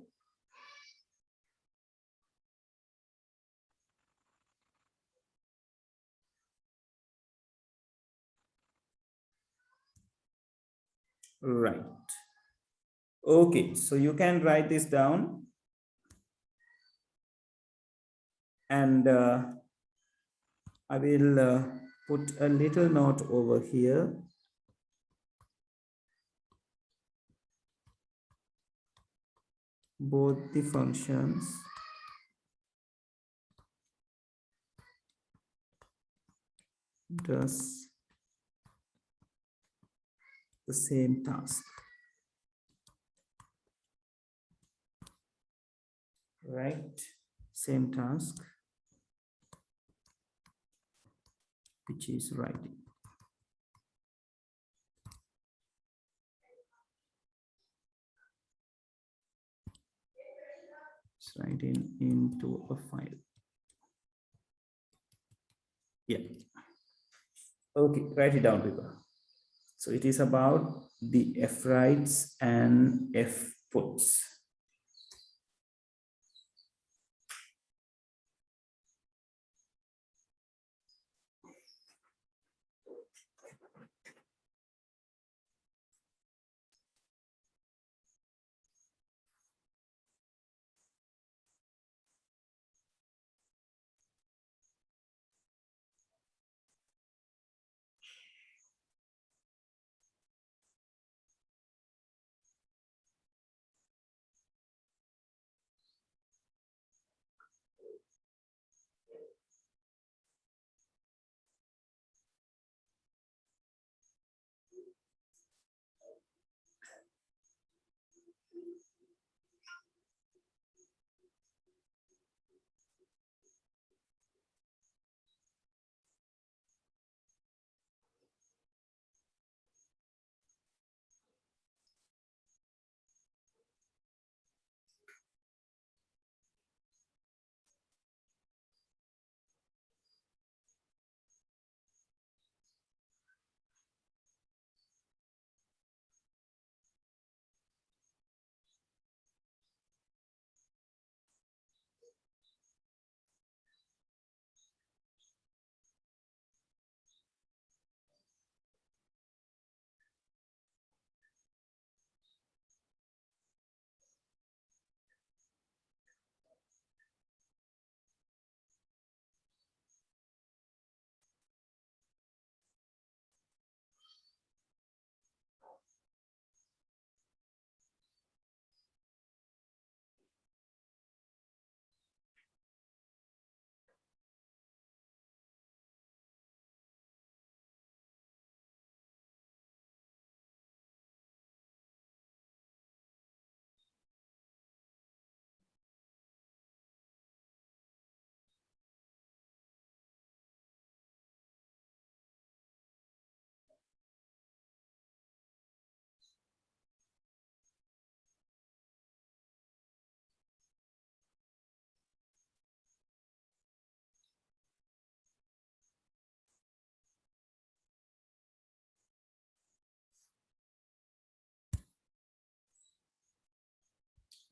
Right. Okay, so you can write this down. And I will put a little note over here. Both the functions does the same task, right? Same task, which is writing. It's writing into a file. Yeah. Okay, write it down, people. So it is about the f writes and f puts.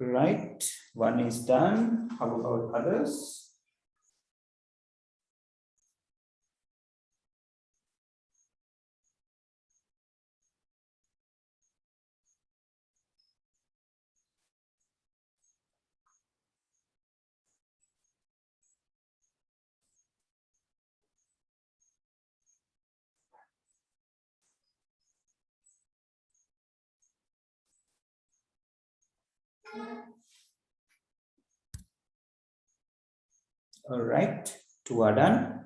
Right, one is done. How about others? All right, two are done.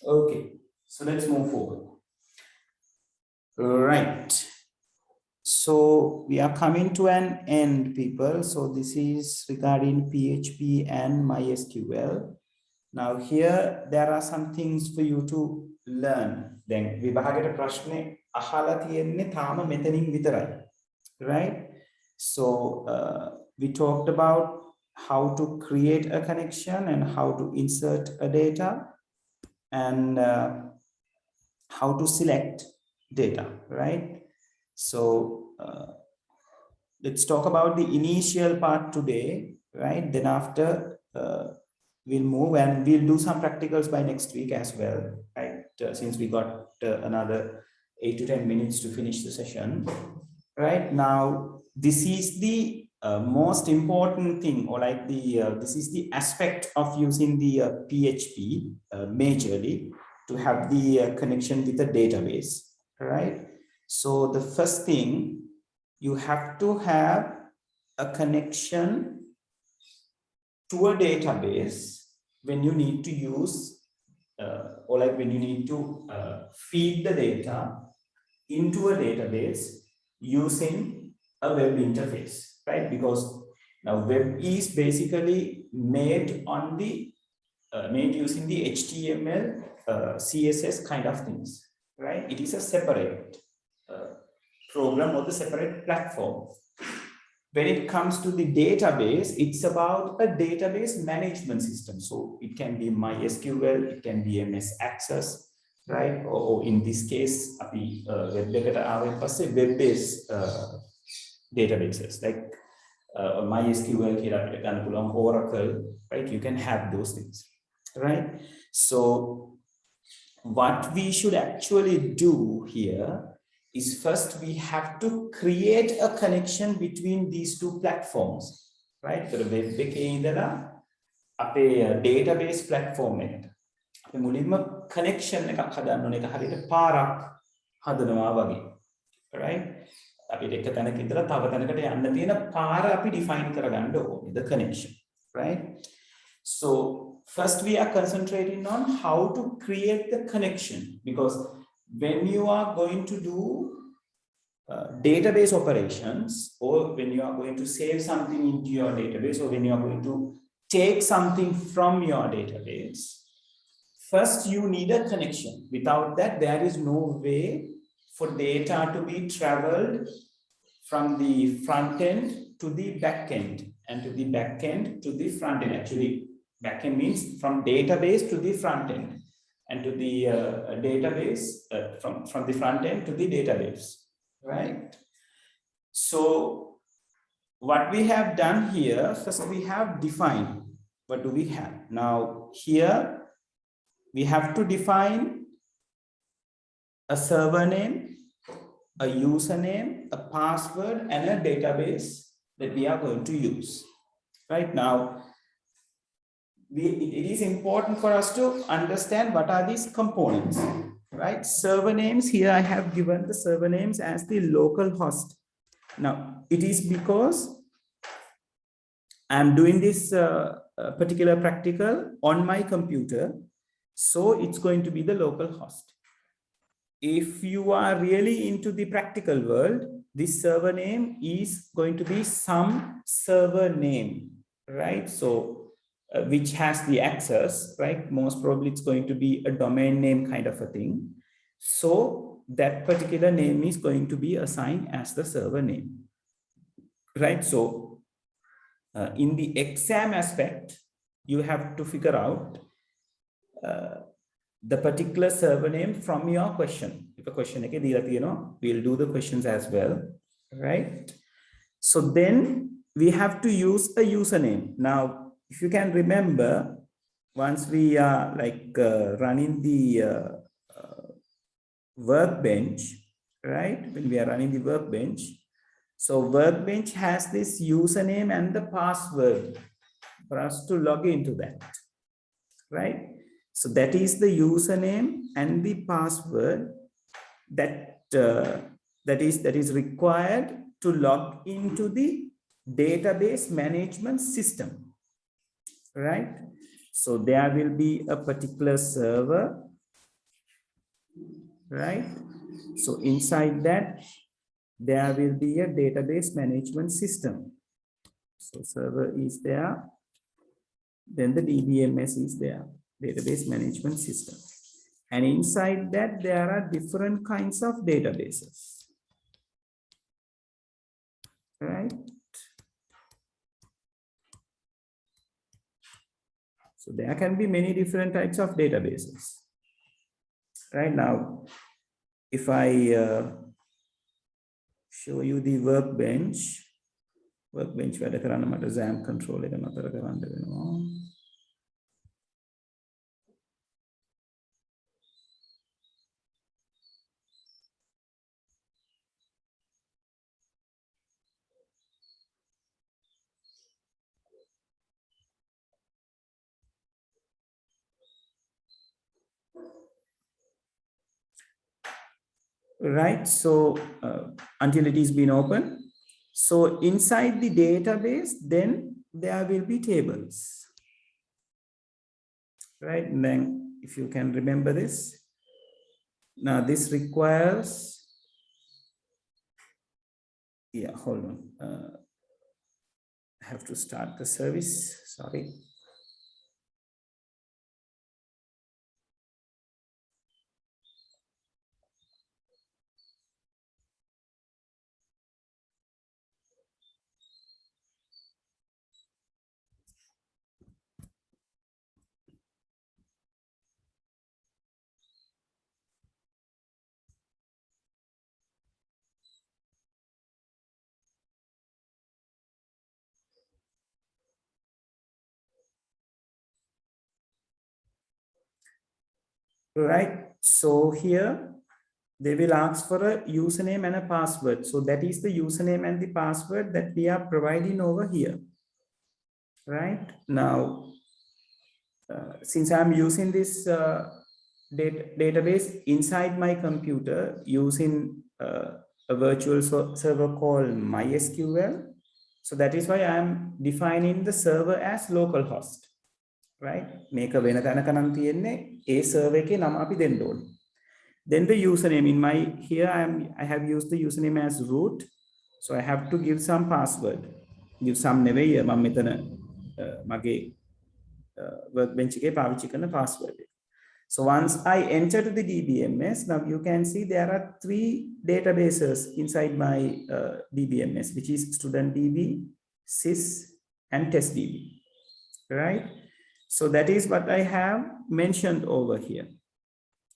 Okay, so let's move forward. All right. So we are coming to an end, people. So this is regarding PHP and MySQL. Now here there are some things for you to learn. Then විභාගයට ප්‍රශ්නේ අහලා තියෙන්නේ තාම මෙතනින් විතරයි. Right? So we talked about how to create a connection and how to insert a data and how to select data, right? So let's talk about the initial part today, right? Then after we'll move and we'll do some practicals by next week as well, right? Since we got another 8 to 10 minutes to finish the session. Right now, this is the most important thing, or like this is the aspect of using the PHP majorly to have the connection with the database, right? So the first thing, you have to have a connection to a database when you need to use, or like when you need to feed the data into a database using a web interface, right? Because now web is basically made on the made using the HTML, CSS kind of things, right? It is a separate program or the separate platform. When it comes to the database, it's about a database management system. So it can be MySQL, it can be MS Access, right? Or in this case, web-based databases like MySQL, Oracle, right? You can have those things, right? So what we should actually do here is first we have to create a connection between these two platforms, right? So the web database platform අපි මුලින්ම connection එකක් හදන්න ඕනේ. ඒක හරියට පාරක් හදනවා වගේ. right? අපිට එක තැනක ඉඳලා තව තැනකට යන්න තියෙන පාර අපි define කරගන්න ඕනේ, the connection, right? So first we are concentrating on how to create the connection, because when you are going to do database operations, or when you are going to save something into your database, or when you are going to take something from your database, first you need a connection. Without that, there is no way for data to be traveled from the front end to the back end, and to the back end to the front end. Actually, back end means from database to the front end, and to the database, from the front end to the database, right? So what we have done here, first we have defined, what do we have? Now here we have to define a server name, a username, a password, and a database that we are going to use. Right now, it is important for us to understand what are these components, right? Server names, here I have given the server names as the local host. Now, it is because I'm doing this particular practical on my computer, so it's going to be the local host. If you are really into the practical world, this server name is going to be some server name, right? So which has the access, right? Most probably it's going to be a domain name kind of a thing. So that particular name is going to be assigned as the server name, right? So in the exam aspect, you have to figure out the particular server name from your question. If a question, we'll do the questions as well, right? So then we have to use a username. Now, if you can remember, once we are running the workbench, right? When we are running the workbench, so workbench has this username and the password for us to log into that, right? So that is the username and the password that that is required to log into the database management system, right? So there will be a particular server, right? So inside that, there will be a database management system. So server is there, then the DBMS is there, database management system. And inside that, there are different kinds of databases, right? So there can be many different types of databases. Right now, if I show you the workbench වැඩ කරන්න මට XAMPP control එක නතර කරන්න වෙනවා. Right, so until it is been open, so inside the database, then there will be tables, right? And then if you can remember this, now this requires, yeah, hold on, I have to start the service, sorry. Right, so here they will ask for a username and a password. So that is the username and the password that we are providing over here. Right now, since I'm using this database inside my computer using a virtual server called MySQL, so that is why I'm defining the server as localhost. Right? Make a වෙන තැනක නම් තියෙන්නේ ඒ server එකේ නම අපි දෙන්න ඕනේ. Then the username in my here I have used the username as root, so I have to give some password. Give some නෙවෙයි මම මෙතන මගේ workbench එකේ පාවිච්චි කරන password. So once I enter to the DBMS, now you can see there are 3 databases inside my DBMS, which is StudentDB, Sys, and TestDB, right? So that is what I have mentioned over here.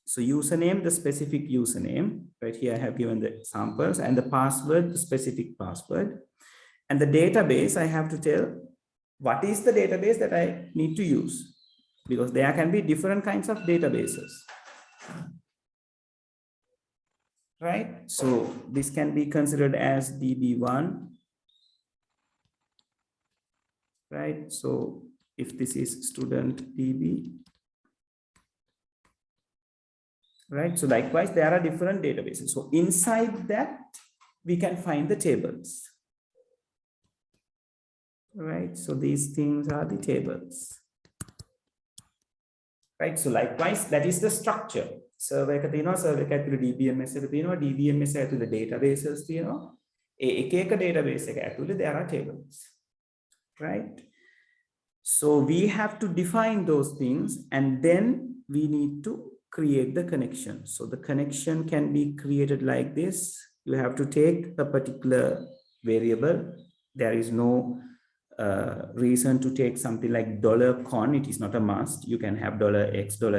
So username, the specific username, right here I have given the samples, and the password, the specific password. And the database, I have to tell what is the database that I need to use, because there can be different kinds of databases, right? So this can be considered as DB1, right? So if this is student DB, right? So likewise, there are different databases. So inside that, we can find the tables, right? So these things are the tables, right? So likewise, that is the structure. Server එක තියෙනවා, server එක ඇතුළේ DBMS එක තියෙනවා, DBMS එක ඇතුළේ databases තියෙනවා. ඒ එක එක database එක ඇතුළේ there are tables, right? So we have to define those things, and then we need to create the connection. So the connection can be created like this. You have to take a particular variable. There is no reason to take something like $con. It is not a must. You can have $X, $A,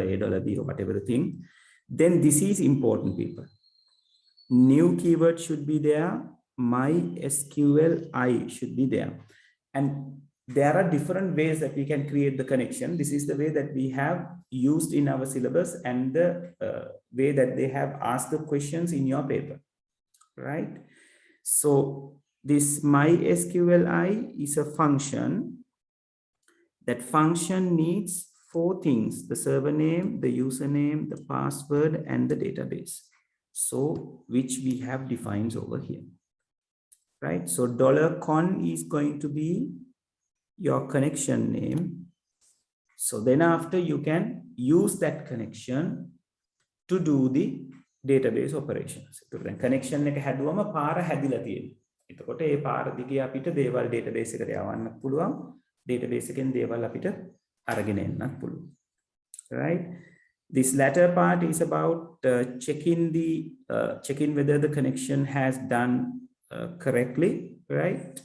$B, or whatever the thing. Then this is important, people. New keyword should be there. MySQLi should be there. And there are different ways that we can create the connection. This is the way that we have used in our syllabus and the way that they have asked the questions in your paper, right? So this MySQLi is a function. That function needs 4 things: the server name, the username, the password, and the database. So which we have defined over here, right? So $con is going to be your connection name. So then after you can use that connection to do the database operations. So connection එක හැදුවම පාර හැදිලා තියෙනවා. එතකොට ඒ පාර දිගේ අපිට දේවල් database එකට යවන්න පුළුවන්. database එකෙන් දේවල් අපිට අරගෙන එන්නත් පුළුවන්. Right? This latter part is about checking whether the connection has done correctly, right?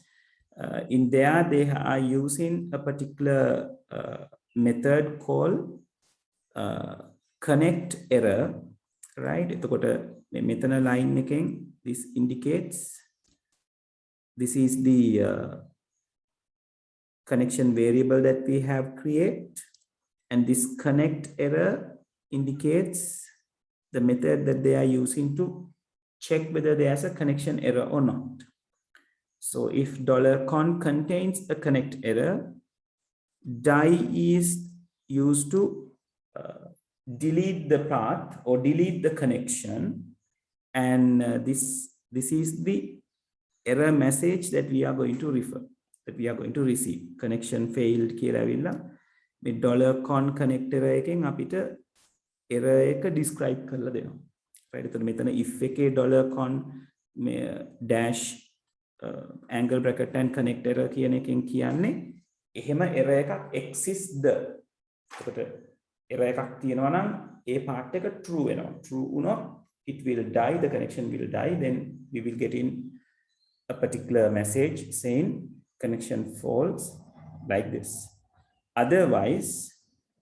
In there, they are using a particular method called connect error, right? Metana line making, this indicates this is the connection variable that we have created, and this connect error indicates the method that they are using to check whether there's a connection error or not. So if $con contains a connect error, die is used to delete the path or delete the connection, and this is the error message that we are going to receive. Connection failed කියලා ඇවිල්ලා මේ $con connect error එකෙන් අපිට error එක describe කරලා දෙනවා. right? එතකොට මෙතන if එකේ $con dash angle bracket and connect error කියන එකෙන් කියන්නේ එහෙම error එකක් exist. එතකොට error එකක් තියෙනවා නම් ඒ part එක true වෙනවා. True වුණොත් it will die, the connection will die, then we will get in a particular message saying connection false, like this. Otherwise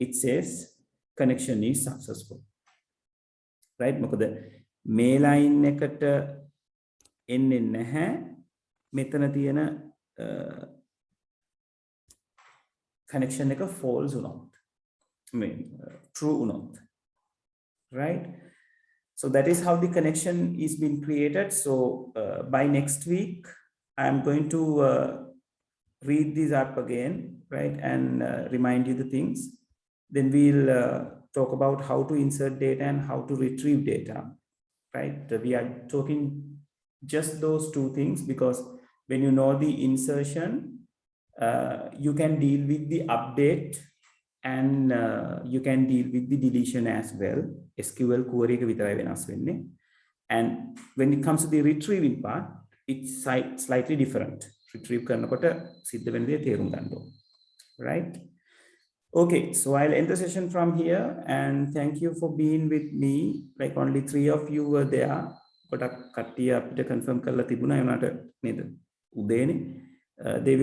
it says connection is successful, right? මොකද මේ line එකට එන්නේ නැහැ මෙතන තියෙන connection එක false වුණොත්, true වුණොත්, right? So that is how the connection is being created. So by next week I am going to read these up again, right, and remind you the things. Then we'll talk about how to insert data and how to retrieve data, right? We are talking just those 2 things because when you know the insertion, you can deal with the update and you can deal with the deletion as well. SQL query එක විතරයි වෙනස් වෙන්නේ. And when it comes to the retrieving part, it's slightly different. Retrieve කරනකොට සිද්ධ වෙන දේ තේරුම් ගන්න ඕන. Right? Okay, so I'll end the session from here and thank you for being with me. Like only 3 of you were there. ගොඩක් කට්ටිය අපිට confirm කරලා තිබුණා ඒ උනාට නේද? උදේනේ. They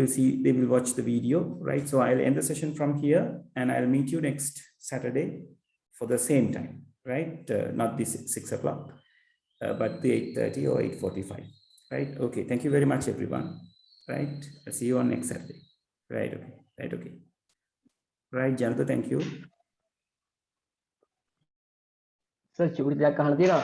will watch the video, right? So I'll end the session from here and I'll meet you next Saturday for the same time, right? Not this 6 o'clock, but the 8:30 or 8:45, right? Okay, thank you very much, everyone, right? I'll see you on next Saturday, right? Okay. Right, Janata, thank you. Sir, චූටි දෙයක් අහන්න තියෙනවා.